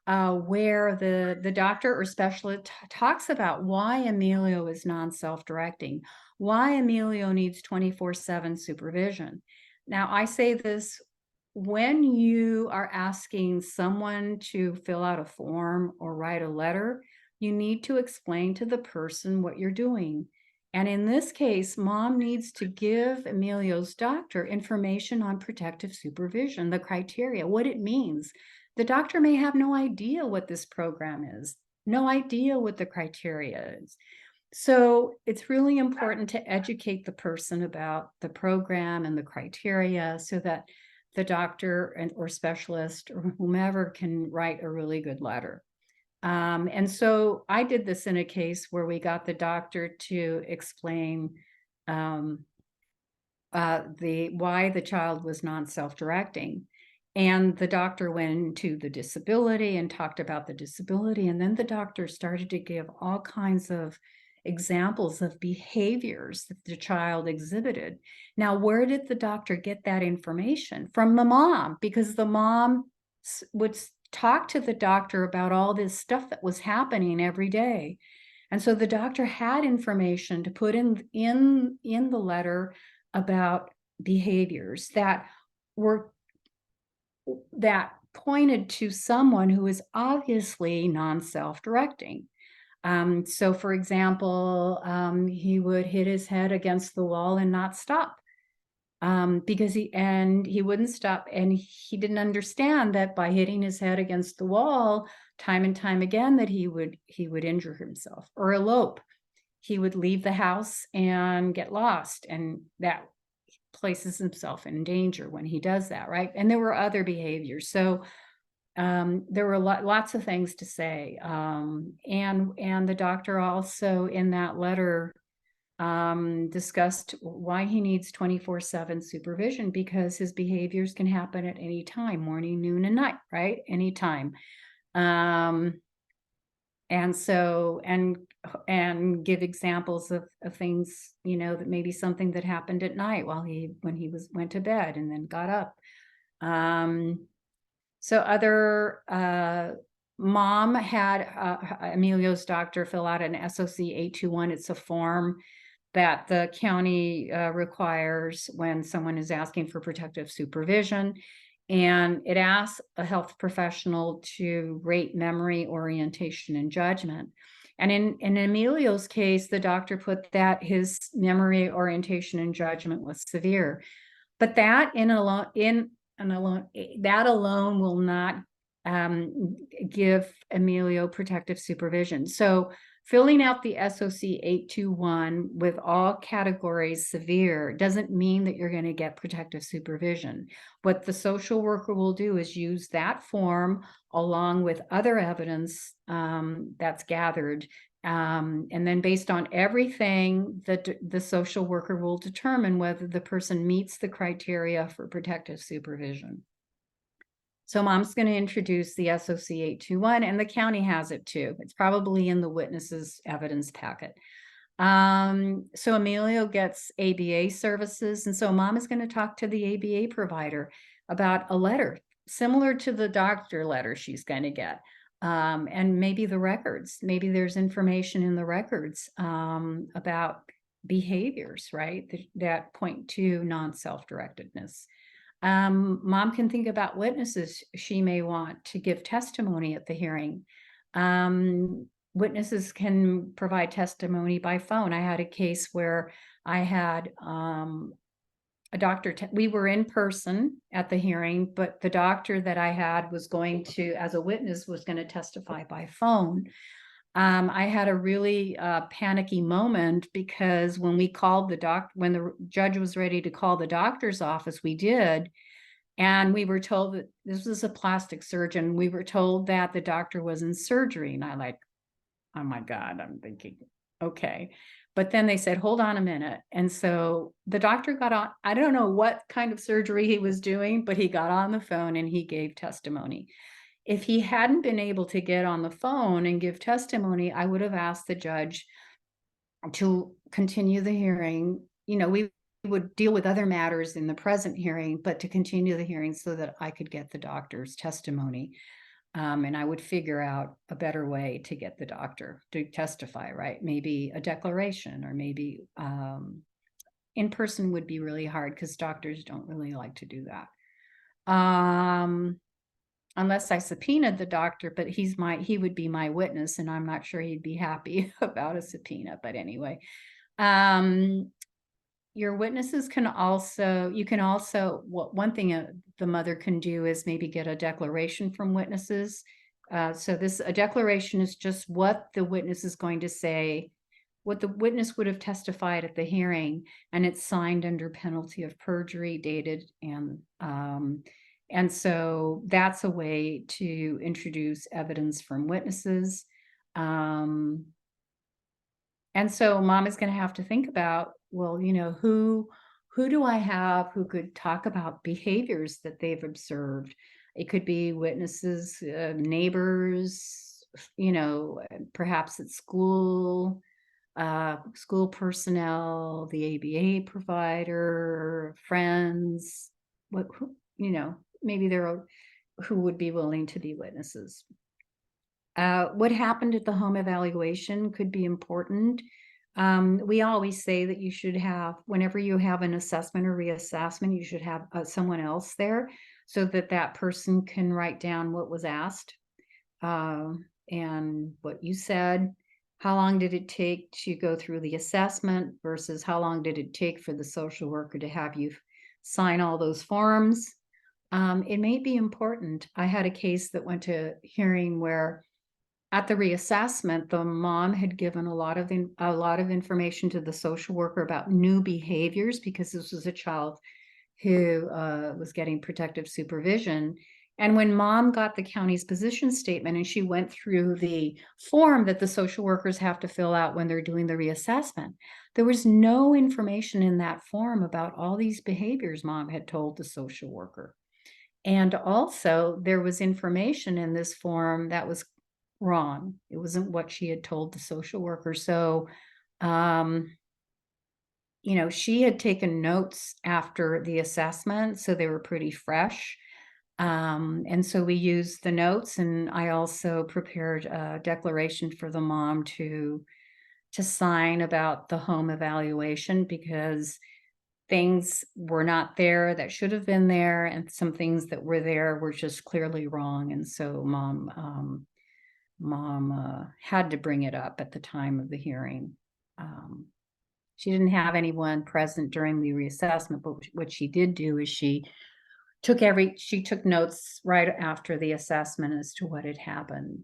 Speaker 3: where the doctor or specialist talks about why Emilio is non-self-directing, why Emilio needs 24/7 supervision. Now, I say this: when you are asking someone to fill out a form or write a letter, you need to explain to the person what you're doing. And in this case, mom needs to give Emilio's doctor information on protective supervision, the criteria, what it means. The doctor may have no idea what this program is, no idea what the criteria is. So it's really important to educate the person about the program and the criteria so that the doctor or specialist or whomever can write a really good letter. And so I did this in a case where we got the doctor to explain why the child was non-self-directing. And the doctor went into the disability and talked about the disability. And then the doctor started to give all kinds of examples of behaviors that the child exhibited. Now, where did the doctor get that information? From the mom, because the mom would talk to the doctor about all this stuff that was happening every day. And so the doctor had information to put in the letter about behaviors that pointed to someone who is obviously non-self-directing. So for example, he would hit his head against the wall and not stop. Because he wouldn't stop, and he didn't understand that by hitting his head against the wall time and time again that he would injure himself or elope. He would leave the house and get lost, and that places himself in danger when he does that, right? And there were other behaviors. So there were lots of things to say. And the doctor also in that letter discussed why he needs 24/7 supervision, because his behaviors can happen at any time, morning, noon, and night, right? Anytime. And so, and give examples of things, that maybe something that happened at night when he went to bed and then got up. So other Mom had Emilio's doctor fill out an SOC 821. It's a form that the county requires when someone is asking for protective supervision. And it asks a health professional to rate memory, orientation, and judgment. And in Emilio's case, the doctor put that his memory, orientation, and judgment was severe. But that that alone will not give Emilio protective supervision. So filling out the SOC 821 with all categories severe doesn't mean that you're going to get protective supervision. What the social worker will do is use that form along with other evidence that's gathered. And then based on everything, the social worker will determine whether the person meets the criteria for protective supervision. So mom's going to introduce the SOC 821, and the county has it too. It's probably in the witness's evidence packet. So Emilio gets ABA services, and so mom is going to talk to the ABA provider about a letter similar to the doctor letter she's going to get. And maybe the records, maybe there's information in the records about behaviors, right, that point to non-self-directedness. Mom can think about witnesses she may want to give testimony at the hearing. Witnesses can provide testimony by phone. I had a case where I had a doctor, we were in person at the hearing, but the doctor that I had was going to, as a witness, was going to testify by phone. I had a really panicky moment because when we called when the judge was ready to call the doctor's office, we did. And we were told that this was a plastic surgeon. We were told that the doctor was in surgery. And I like, oh my God, I'm thinking, okay. But then they said, hold on a minute. And so the doctor got on, I don't know what kind of surgery he was doing, but he got on the phone and he gave testimony. If he hadn't been able to get on the phone and give testimony, I would have asked the judge to continue the hearing. You know, we would deal with other matters in the present hearing, but to continue the hearing so that I could get the doctor's testimony. And I would figure out a better way to get the doctor to testify, right? Maybe a declaration, or maybe in person would be really hard because doctors don't really like to do that. Unless I subpoenaed the doctor, but he would be my witness, and I'm not sure he'd be happy about a subpoena. But anyway, your witnesses can also, one thing the mother can do is maybe get a declaration from witnesses. So a declaration is just what the witness is going to say, what the witness would have testified at the hearing, and it's signed under penalty of perjury, dated, and so that's a way to introduce evidence from witnesses. And so mom is going to have to think about, well, you know, who do I have who could talk about behaviors that they've observed? It could be witnesses, neighbors, you know, perhaps at school, school personnel, the ABA provider, friends, you know, maybe who would be willing to be witnesses. What happened at the home evaluation could be important. We always say that you should have, whenever you have an assessment or reassessment, you should have someone else there so that that person can write down what was asked and what you said. How long did it take to go through the assessment versus how long did it take for the social worker to have you sign all those forms? It may be important. I had a case that went to hearing where at the reassessment, the mom had given a lot of information to the social worker about new behaviors because this was a child who was getting protective supervision. And when mom got the county's position statement and she went through the form that the social workers have to fill out when they're doing the reassessment, there was no information in that form about all these behaviors mom had told the social worker. And also there was information in this form that was wrong. It wasn't what she had told the social worker. So, you know, she had taken notes after the assessment, so they were pretty fresh. And so we used the notes, and I also prepared a declaration for the mom to sign about the home evaluation, because things were not there that should have been there, and some things that were there were just clearly wrong. And so mom had to bring it up at the time of the hearing. She didn't have anyone present during the reassessment, but what she did do is she took notes right after the assessment as to what had happened.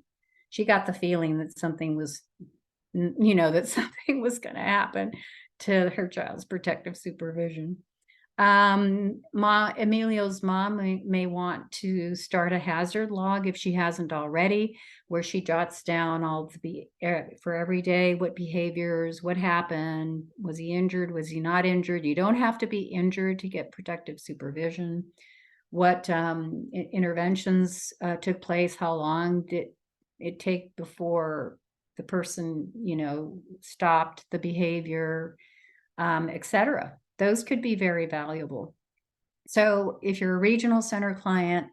Speaker 3: She got the feeling that something was, that something was going to happen to her child's protective supervision. Emilio's mom may want to start a hazard log if she hasn't already, where she jots down all for every day, what behaviors, what happened, was he injured, was he not injured? You don't have to be injured to get protective supervision. What interventions took place, how long did it take before the person, stopped the behavior, etc. Those could be very valuable. So if you're a regional center client,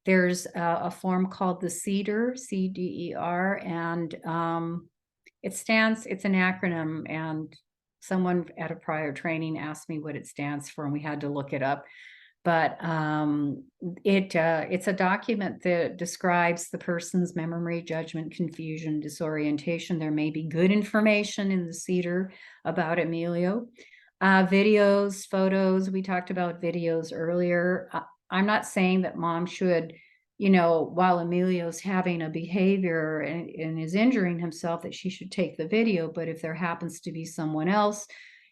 Speaker 3: there's a form called the CDER, CDER, and it's an acronym, and someone at a prior training asked me what it stands for, and we had to look it up. But it's a document that describes the person's memory, judgment, confusion, disorientation. There may be good information in the CDER about Emilio. Videos, photos, we talked about videos earlier. I'm not saying that mom should, while Emilio's having a behavior and is injuring himself, that she should take the video. But if there happens to be someone else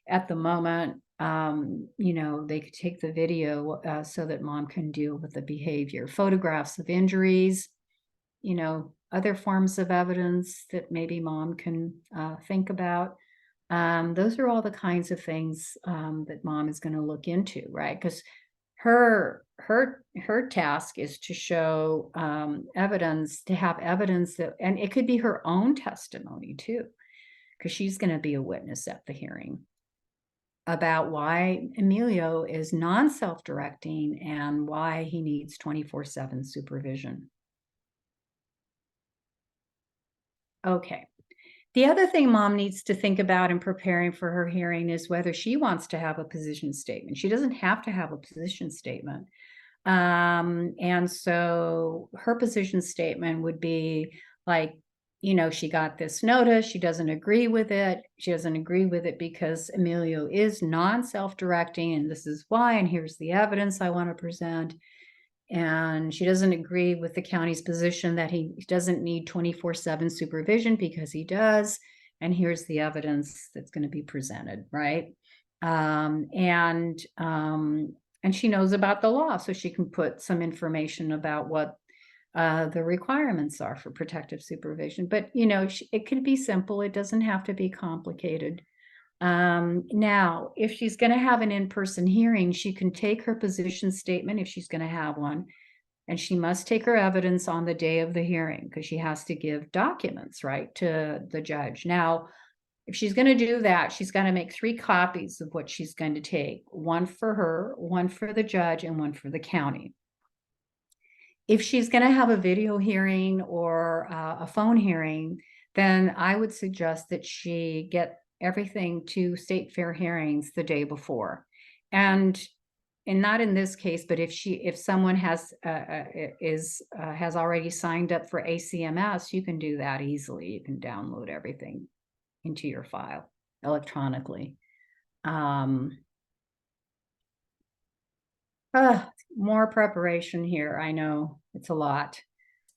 Speaker 3: at the moment, they could take the video so that mom can deal with the behavior. Photographs of injuries, other forms of evidence that maybe mom can think about. Those are all the kinds of things that mom is going to look into, right? Because her task is to show evidence, to have evidence that, and it could be her own testimony too, because she's going to be a witness at the hearing about why Emilio is non-self-directing and why he needs 24/7 supervision. Okay. The other thing mom needs to think about in preparing for her hearing is whether she wants to have a position statement. She doesn't have to have a position statement. And so her position statement would be like, she got this notice. She doesn't agree with it. She doesn't agree with it because Emilio is non-self-directing, and this is why, and here's the evidence I want to present. And she doesn't agree with the county's position that he doesn't need 24/7 supervision, because he does. And here's the evidence that's going to be presented, right? And she knows about the law, so she can put some information about what the requirements are for protective supervision. But, it can be simple. It doesn't have to be complicated. Now, if she's going to have an in-person hearing, she can take her position statement if she's going to have one, and she must take her evidence on the day of the hearing, because she has to give documents, right, to the judge. Now, if she's going to do that, she's got to make 3 copies of what she's going to take, one for her, one for the judge, and one for the county. If she's going to have a video hearing or a phone hearing, then I would suggest that she get everything to State Fair hearings the day before. And not in this case, but if someone has already signed up for ACMS, you can do that easily. You can download everything into your file electronically. More preparation here. I know it's a lot.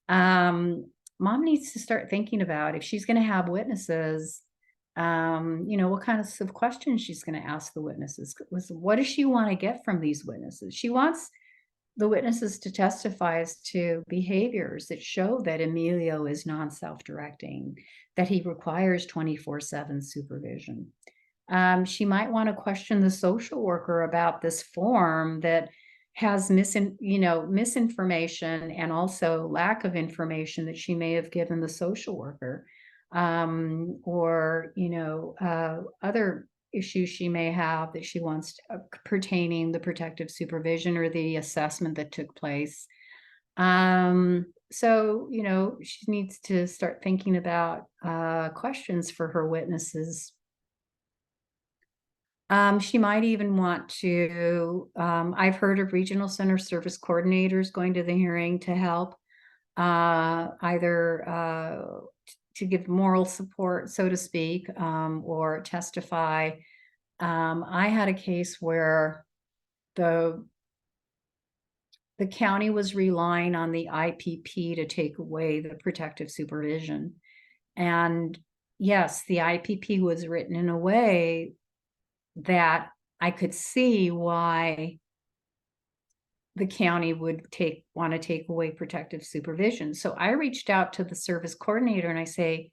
Speaker 3: Mom needs to start thinking about, if she's going to have witnesses, what kind of questions she's going to ask the witnesses. What does she want to get from these witnesses? She wants the witnesses to testify as to behaviors that show that Emilio is non-self-directing, that he requires 24/7 supervision. She might want to question the social worker about this form that has misinformation and also lack of information that she may have given the social worker, or other issues she may have that she wants pertaining the protective supervision or the assessment that took place. So, you know, she needs to start thinking about questions for her witnesses. She might even want to, I've heard of regional center service coordinators going to the hearing to help, either to give moral support, so to speak, or testify. I had a case where the county was relying on the IPP to take away the protective supervision. And yes, the IPP was written in a way that I could see why the county would want to take away protective supervision. So I reached out to the service coordinator and I say,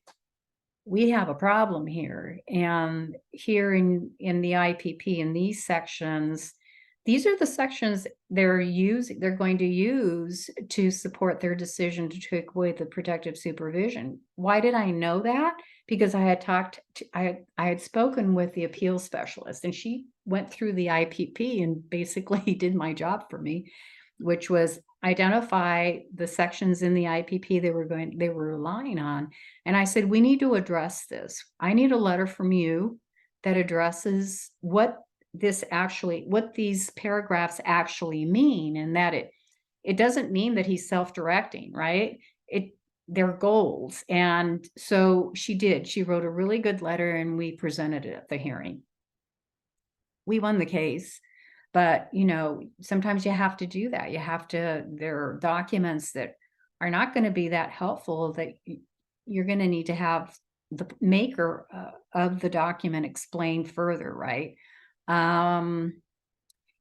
Speaker 3: we have a problem here. And here in the IPP, in these sections, these are the sections they're going to use to support their decision to take away the protective supervision. Why did I know that? Because I had spoken with the appeals specialist, and she went through the IPP and basically did my job for me, which was identify the sections in the IPP they were relying on. And I said, we need to address this. I need a letter from you that addresses what these paragraphs actually mean, and that it doesn't mean that he's self-directing, right? They're goals. And so she did. She wrote a really good letter and we presented it at the hearing. We won the case. But, you know, sometimes you have to do that. There are documents that are not going to be that helpful, that you're going to need to have the maker of the document explain further, right?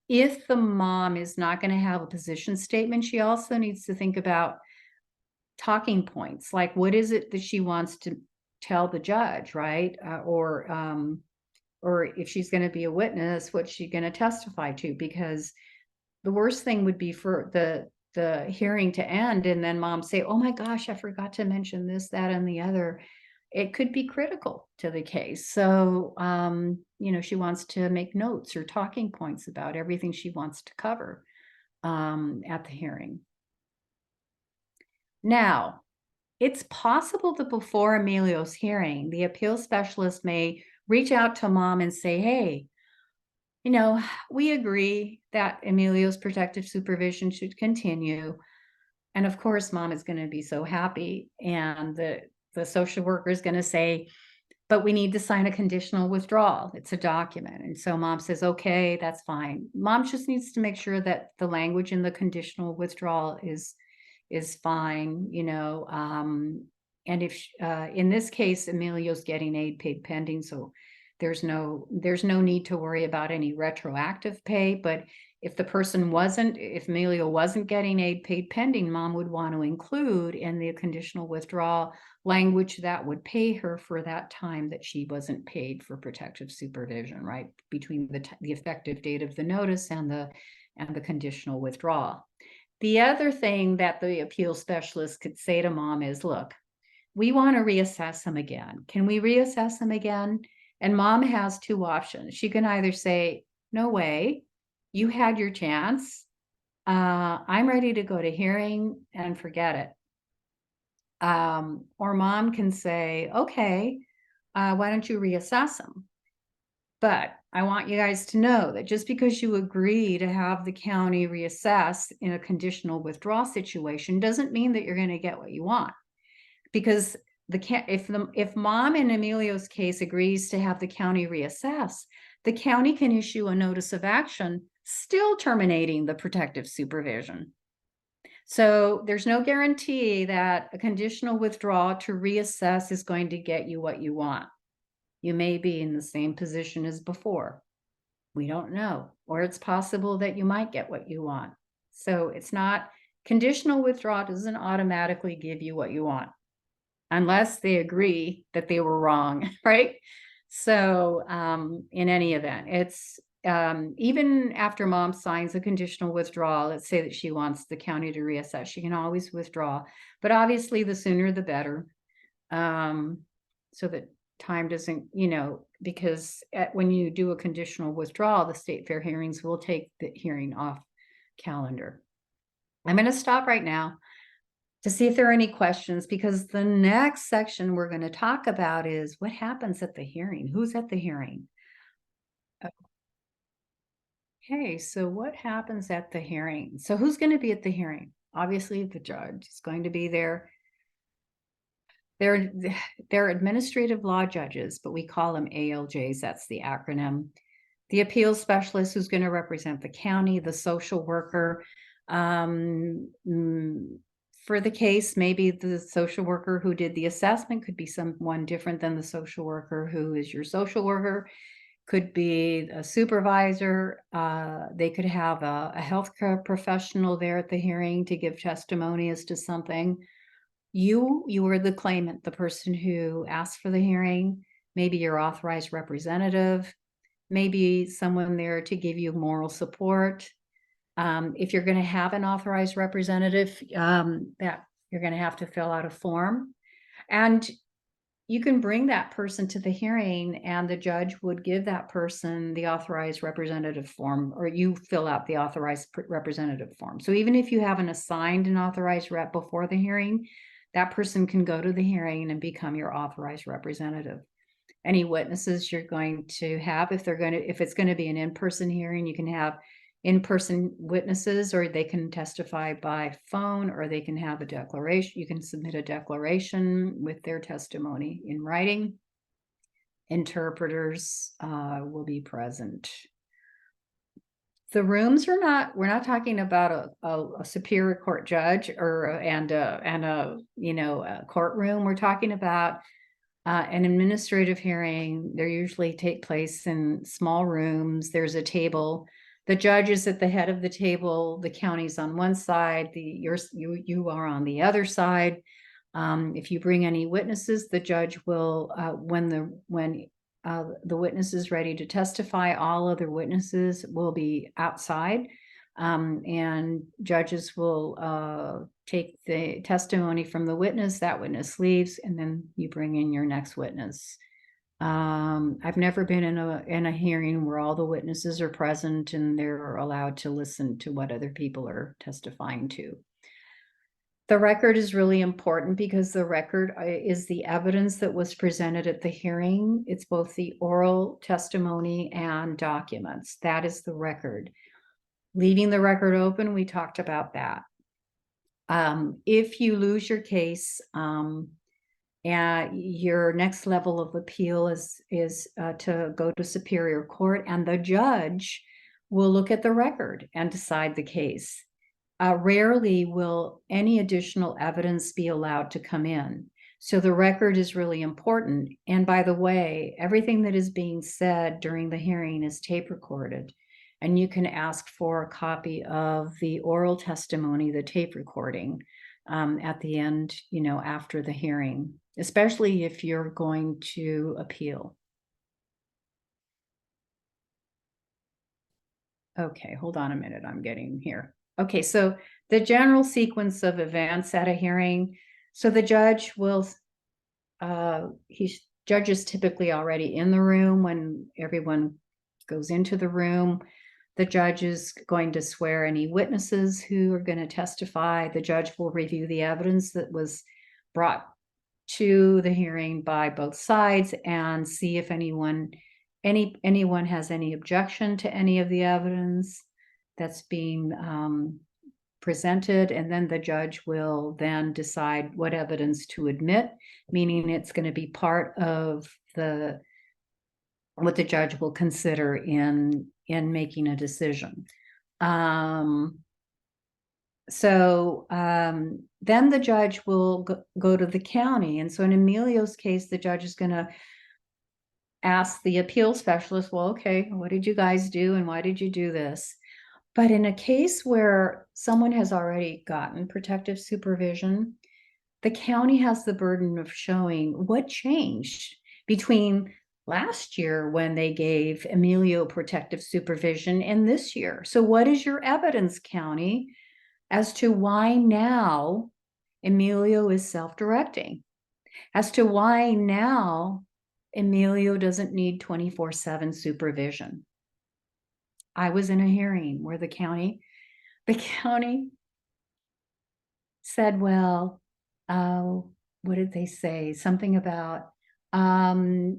Speaker 3: If the mom is not going to have a position statement, she also needs to think about talking points, like what is it that she wants to tell the judge, right? Or if she's going to be a witness, what's she going to testify to? Because the worst thing would be for the hearing to end and then mom say, oh my gosh, I forgot to mention this, that, and the other. It could be critical to the case. So, you know, she wants to make notes or talking points about everything she wants to cover at the hearing. Now, it's possible that before Emilio's hearing, the appeal specialist may reach out to mom and say, hey, you know, we agree that Emilio's protective supervision should continue. And of course, mom is going to be so happy. And the social worker is going to say, but we need to sign a conditional withdrawal. It's a document. And so mom says, okay, that's fine. Mom just needs to make sure that the language in the conditional withdrawal is fine, you know. And if in this case, Emilio's getting aid paid pending, so there's no need to worry about any retroactive pay. But if Emilio wasn't getting aid paid pending, mom would want to include in the conditional withdrawal language that would pay her for that time that she wasn't paid for protective supervision, right? Between the effective date of the notice and the conditional withdrawal. The other thing that the appeal specialist could say to mom is, look, we want to reassess him again. Can we reassess him again? And mom has two options. She can either say, no way, you had your chance. I'm ready to go to hearing and forget it. Or mom can say, okay, why don't you reassess him? But I want you guys to know that just because you agree to have the county reassess in a conditional withdrawal situation doesn't mean that you're going to get what you want. Because if mom in Emilio's case agrees to have the county reassess, the county can issue a notice of action still terminating the protective supervision. So there's no guarantee that a conditional withdrawal to reassess is going to get you what you want. You may be in the same position as before. We don't know. Or it's possible that you might get what you want. So it's not, conditional withdrawal doesn't automatically give you what you want, unless they agree that they were wrong, right? So in any event, it's even after mom signs a conditional withdrawal, let's say that she wants the county to reassess, she can always withdraw. But obviously the sooner the better, so that time doesn't, you know, because when you do a conditional withdrawal, the state fair hearings will take the hearing off calendar. I'm going to stop right now to see if there are any questions, because the next section we're going to talk about is what happens at the hearing. Who's at the hearing? Okay, so what happens at the hearing? So who's going to be at the hearing? Obviously, the judge is going to be there. They're administrative law judges, but we call them ALJs. That's the acronym. The appeals specialist who's going to represent the county, the social worker. For the case, maybe the social worker who did the assessment could be someone different than the social worker who is your social worker. Could be a supervisor. They could have a healthcare professional there at the hearing to give testimony as to something. You were the claimant, the person who asked for the hearing, maybe your authorized representative, maybe someone there to give you moral support. If you're going to have an authorized representative, that you're going to have to fill out a form. And you can bring that person to the hearing and the judge would give that person the authorized representative form, or you fill out the authorized representative form. So even if you haven't assigned an authorized rep before the hearing, that person can go to the hearing and become your authorized representative. Any witnesses you're going to have, if it's going to be an in-person hearing, you can have in-person witnesses, or they can testify by phone, or they can have a declaration. You can submit a declaration with their testimony in writing. Interpreters will be present. The rooms are not, we're not talking about a superior court judge and a courtroom. We're talking about an administrative hearing. They usually take place in small rooms. There's a table. The judge is at the head of the table. The county's on one side. You are on the other side. If you bring any witnesses, the judge will, when the witness is ready to testify, all other witnesses will be outside. And judges will take the testimony from the witness. That witness leaves, and then you bring in your next witness. I've never been in a hearing where all the witnesses are present and they're allowed to listen to what other people are testifying to. The record is really important because the record is the evidence that was presented at the hearing. It's both the oral testimony and documents. That is the record. Leaving the record open, we talked about that. If you lose your case, your next level of appeal is to go to Superior Court, and the judge will look at the record and decide the case. Rarely will any additional evidence be allowed to come in. So the record is really important. And by the way, everything that is being said during the hearing is tape recorded. And you can ask for a copy of the oral testimony, the tape recording, at the end, after the hearing, especially if you're going to appeal. Okay, hold on a minute. I'm getting here. Okay, so the general sequence of events at a hearing. So the judge will, judge is typically already in the room when everyone goes into the room. The judge is going to swear any witnesses who are going to testify. The judge will review the evidence that was brought to the hearing by both sides and see if anyone has any objection to any of the evidence that's being presented. And then the judge will then decide what evidence to admit, meaning it's going to be part of what the judge will consider in making a decision. Then the judge will go to the county. And so in Emilio's case, the judge is going to ask the appeal specialist, well, okay, what did you guys do and why did you do this? But in a case where someone has already gotten protective supervision, the county has the burden of showing what changed between last year when they gave Emilio protective supervision and this year. So what is your evidence, county, as to why now Emilio is self-directing, as to why now Emilio doesn't need 24/7 supervision? I was in a hearing where the county said, well, what did they say? Something about the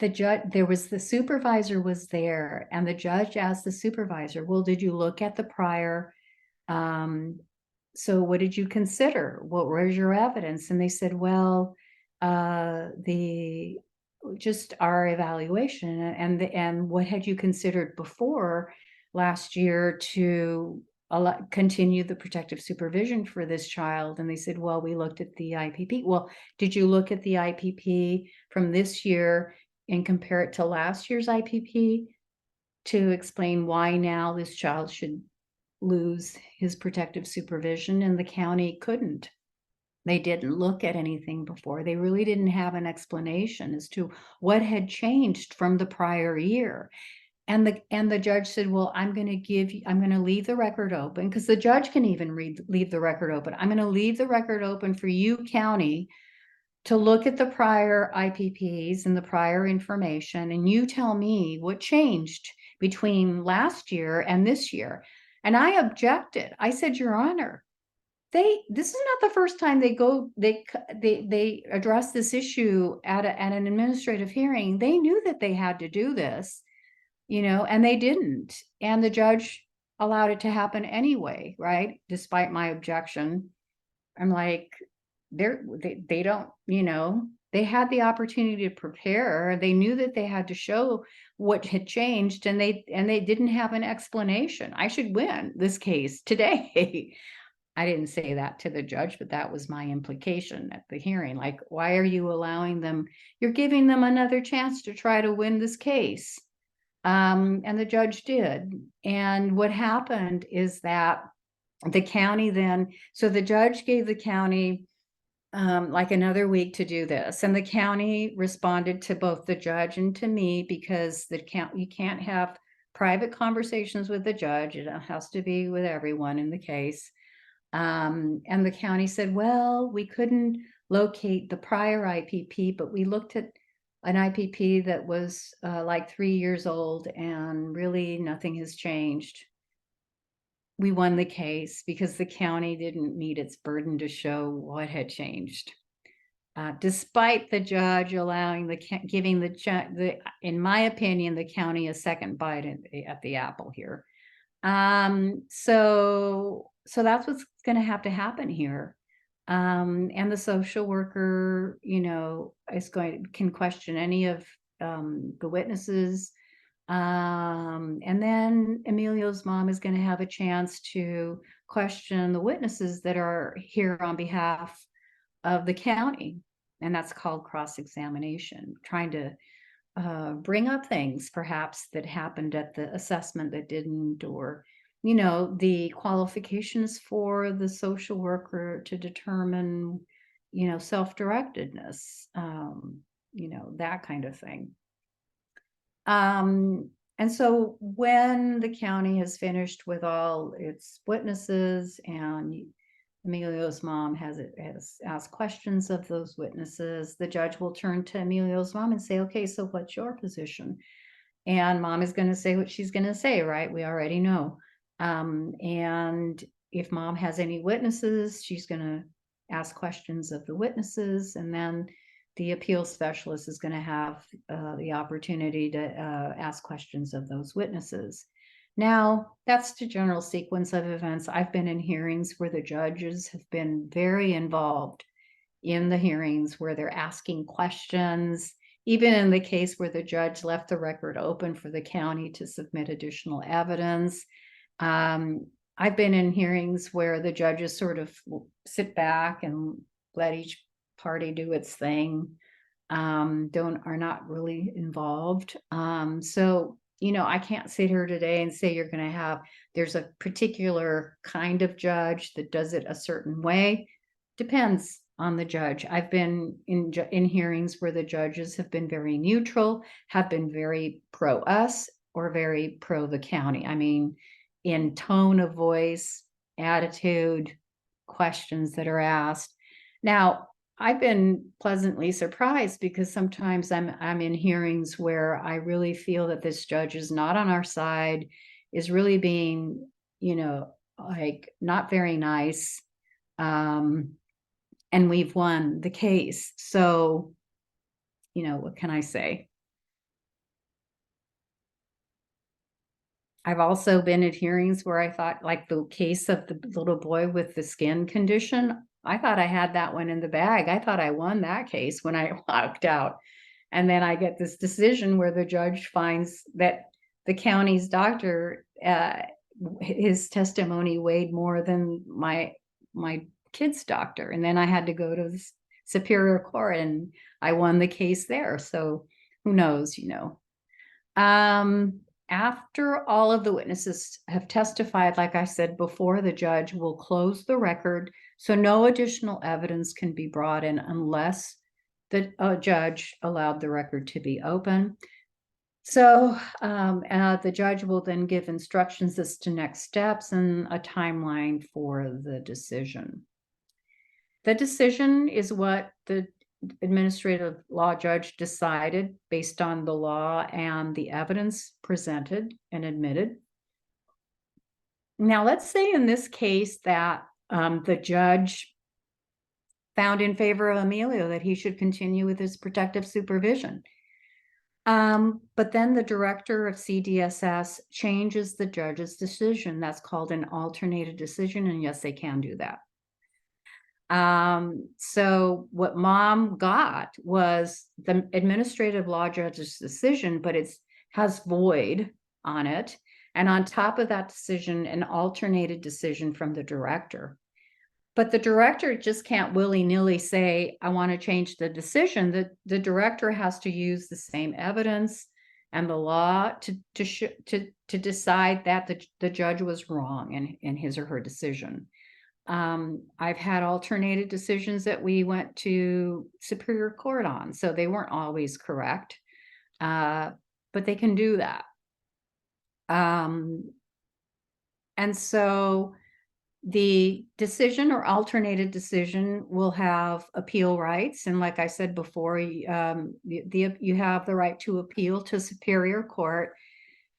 Speaker 3: judge, the supervisor was there, and the judge asked the supervisor, well, did you look at the prior? So what did you consider? What was your evidence? And they said, well, just our evaluation, and what had you considered before last year to continue the protective supervision for this child? And they said, well, we looked at the IPP. Well, did you look at the IPP from this year and compare it to last year's IPP to explain why now this child should lose his protective supervision? And the county couldn't. They didn't look at anything before. They really didn't have an explanation as to what had changed from the prior year. And the judge said, well, I'm going to leave the record open, because the judge can even leave the record open. I'm going to leave the record open for you, county, to look at the prior IPPs and the prior information, and you tell me what changed between last year and this year. And I objected. I said, Your Honor, this is not the first time they addressed this issue at an administrative hearing. They knew that they had to do this, and they didn't. And the judge allowed it to happen anyway, right? Despite my objection. I'm like, they don't, they had the opportunity to prepare. They knew that they had to show what had changed, and they didn't have an explanation. I should win this case today. I didn't say that to the judge, but that was my implication at the hearing. Like, why are you allowing them? You're giving them another chance to try to win this case. And the judge did. And what happened is that the county so the judge gave the county like another week to do this. And the county responded to both the judge and to me, because you can't have private conversations with the judge. It has to be with everyone in the case. And the county said, well, we couldn't locate the prior IPP, but we looked at an IPP that was like 3 years old, and really nothing has changed. We won the case because the county didn't meet its burden to show what had changed. Despite the judge allowing giving in my opinion, the county a second bite at the apple here. So that's what's going to have to happen here. And the social worker, can question any of the witnesses. And then Emilio's mom is going to have a chance to question the witnesses that are here on behalf of the county. And that's called cross-examination, trying to bring up things perhaps that happened at the assessment that didn't, or the qualifications for the social worker to determine self-directedness, that kind of thing. And so when the county has finished with all its witnesses, and Emilio's mom has asked questions of those witnesses, the judge will turn to Emilio's mom and say, okay, so what's your position? And mom is going to say what she's going to say, right? We already know. And if mom has any witnesses, she's going to ask questions of the witnesses, and then the appeal specialist is going to have the opportunity to ask questions of those witnesses. Now, that's the general sequence of events. I've been in hearings where the judges have been very involved in the hearings, where they're asking questions, even in the case where the judge left the record open for the county to submit additional evidence. I've been in hearings where the judges sort of sit back and let each party do its thing, are not really involved. So, I can't sit here today and say there's a particular kind of judge that does it a certain way. Depends on the judge. I've been in hearings where the judges have been very neutral, have been very pro us, or very pro the county. I mean, in tone of voice, attitude, questions that are asked. Now, I've been pleasantly surprised, because sometimes I'm in hearings where I really feel that this judge is not on our side, is really being, like, not very nice, And we've won the case. So, you know, what can I say? I've also been at hearings where I thought, like the case of the little boy with the skin condition, I thought I had that one in the bag. I thought I won that case when I walked out. And then I get this decision where the judge finds that the county's doctor, his testimony weighed more than my kid's doctor. And then I had to go to the Superior Court and I won the case there. So who knows, you know. After all of the witnesses have testified, like I said before, the judge will close the record, so no additional evidence can be brought in unless the judge allowed the record to be open. So the judge will then give instructions as to next steps and a timeline for the decision. The decision is what the administrative law judge decided based on the law and the evidence presented and admitted. Now, let's say in this case that the judge found in favor of Emilio that he should continue with his protective supervision. But then the director of CDSS changes the judge's decision. That's called an alternated decision. And yes, they can do that. So what mom got was the administrative law judge's decision, but it has void on it. And on top of that decision, an alternated decision from the director. But the director just can't willy-nilly say, I want to change the decision. The director has to use the same evidence and the law to decide that the judge was wrong in his or her decision. I've had alternated decisions that we went to Superior Court on, so they weren't always correct, but they can do that. And so the decision or alternated decision will have appeal rights. And like I said before, you have the right to appeal to Superior Court.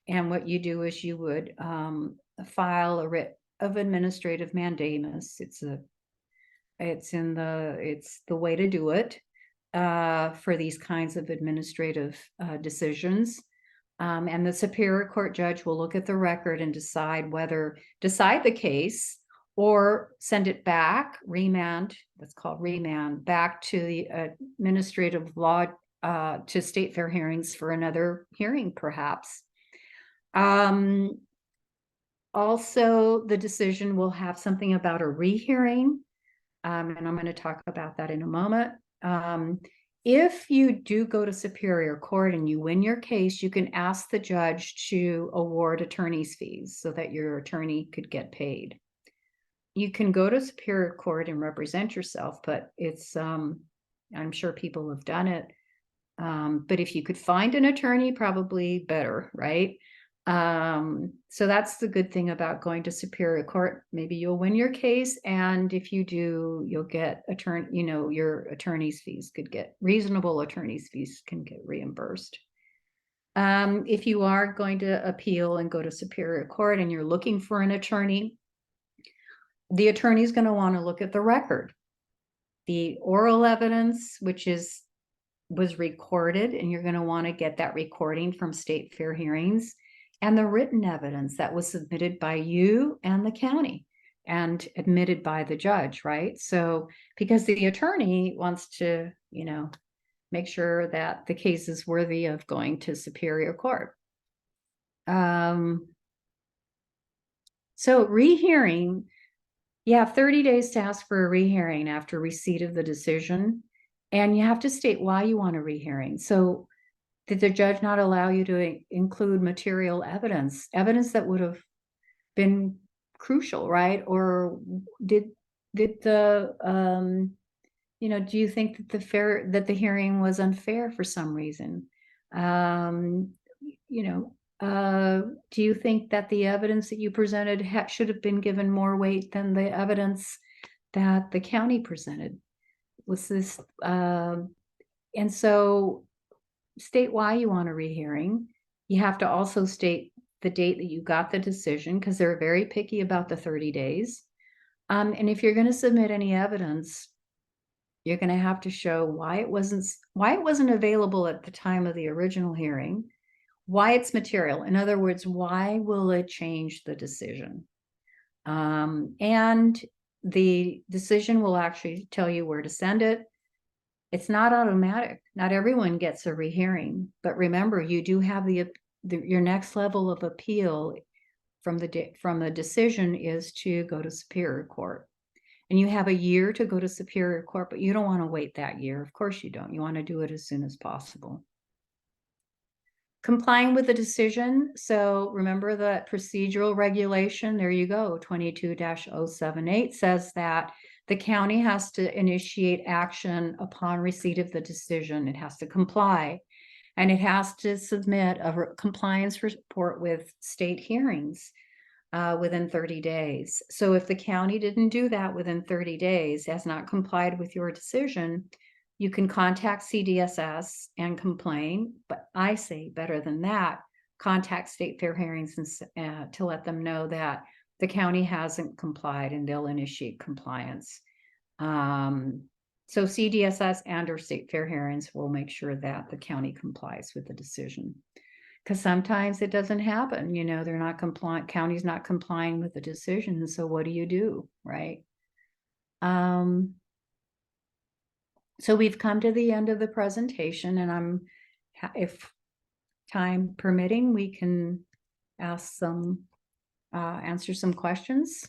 Speaker 3: And what you do is you would file a writ of administrative mandamus. It's the way to do it for these kinds of administrative decisions. And the Superior Court judge will look at the record and decide whether decide the case or send it back, remand, that's called remand, back to the administrative law to state fair hearings for another hearing, perhaps. Also, the decision will have something about a rehearing, and I'm going to talk about that in a moment. If you do go to Superior Court and you win your case, you can ask the judge to award attorney's fees so that your attorney could get paid. You can go to Superior Court and represent yourself, but it's, I'm sure people have done it. But if you could find an attorney, probably better, right? So that's the good thing about going to Superior Court. Maybe you'll win your case, and if you do, you'll get your attorney's fees could get reasonable attorney's fees can get reimbursed. If you are going to appeal and go to Superior Court and you're looking for an attorney, the attorney is going to want to look at the record, the oral evidence, which was recorded, and you're going to want to get that recording from state fair hearings, and the written evidence that was submitted by you and the county and admitted by the judge, right? So, because the attorney wants to, make sure that the case is worthy of going to Superior Court. So rehearing, you have 30 days to ask for a rehearing after receipt of the decision, and you have to state why you want a rehearing. So did the judge not allow you to include material evidence that would have been crucial, right? Or did the do you think that the hearing was unfair for some reason? Do you think that the evidence that you presented should have been given more weight than the evidence that the county presented? Was this and so state why you want a rehearing. You have to also state the date that you got the decision, because they're very picky about the 30 days. And if you're going to submit any evidence, you're going to have to show why it wasn't available at the time of the original hearing, why it's material. In other words, why will it change the decision? And the decision will actually tell you where to send it. It's not automatic. Not everyone gets a rehearing, but remember, you do have your next level of appeal from the decision is to go to Superior Court. And you have a year to go to Superior Court, but you don't want to wait that year. Of course you don't. You want to do it as soon as possible. Complying with the decision. So remember the procedural regulation, there you go, 22-078 says that the county has to initiate action upon receipt of the decision. It has to comply, and it has to submit a compliance report with state hearings within 30 days. So if the county didn't do that within 30 days, has not complied with your decision, you can contact CDSS and complain. But I say better than that, contact State Fair Hearings and to let them know that the county hasn't complied, and they'll initiate compliance. So CDSS and or State Fair Hearings will make sure that the county complies with the decision. Because sometimes it doesn't happen, they're not compliant, county's not complying with the decision. And so what do you do, right? So we've come to the end of the presentation, and if time permitting, we can answer some questions.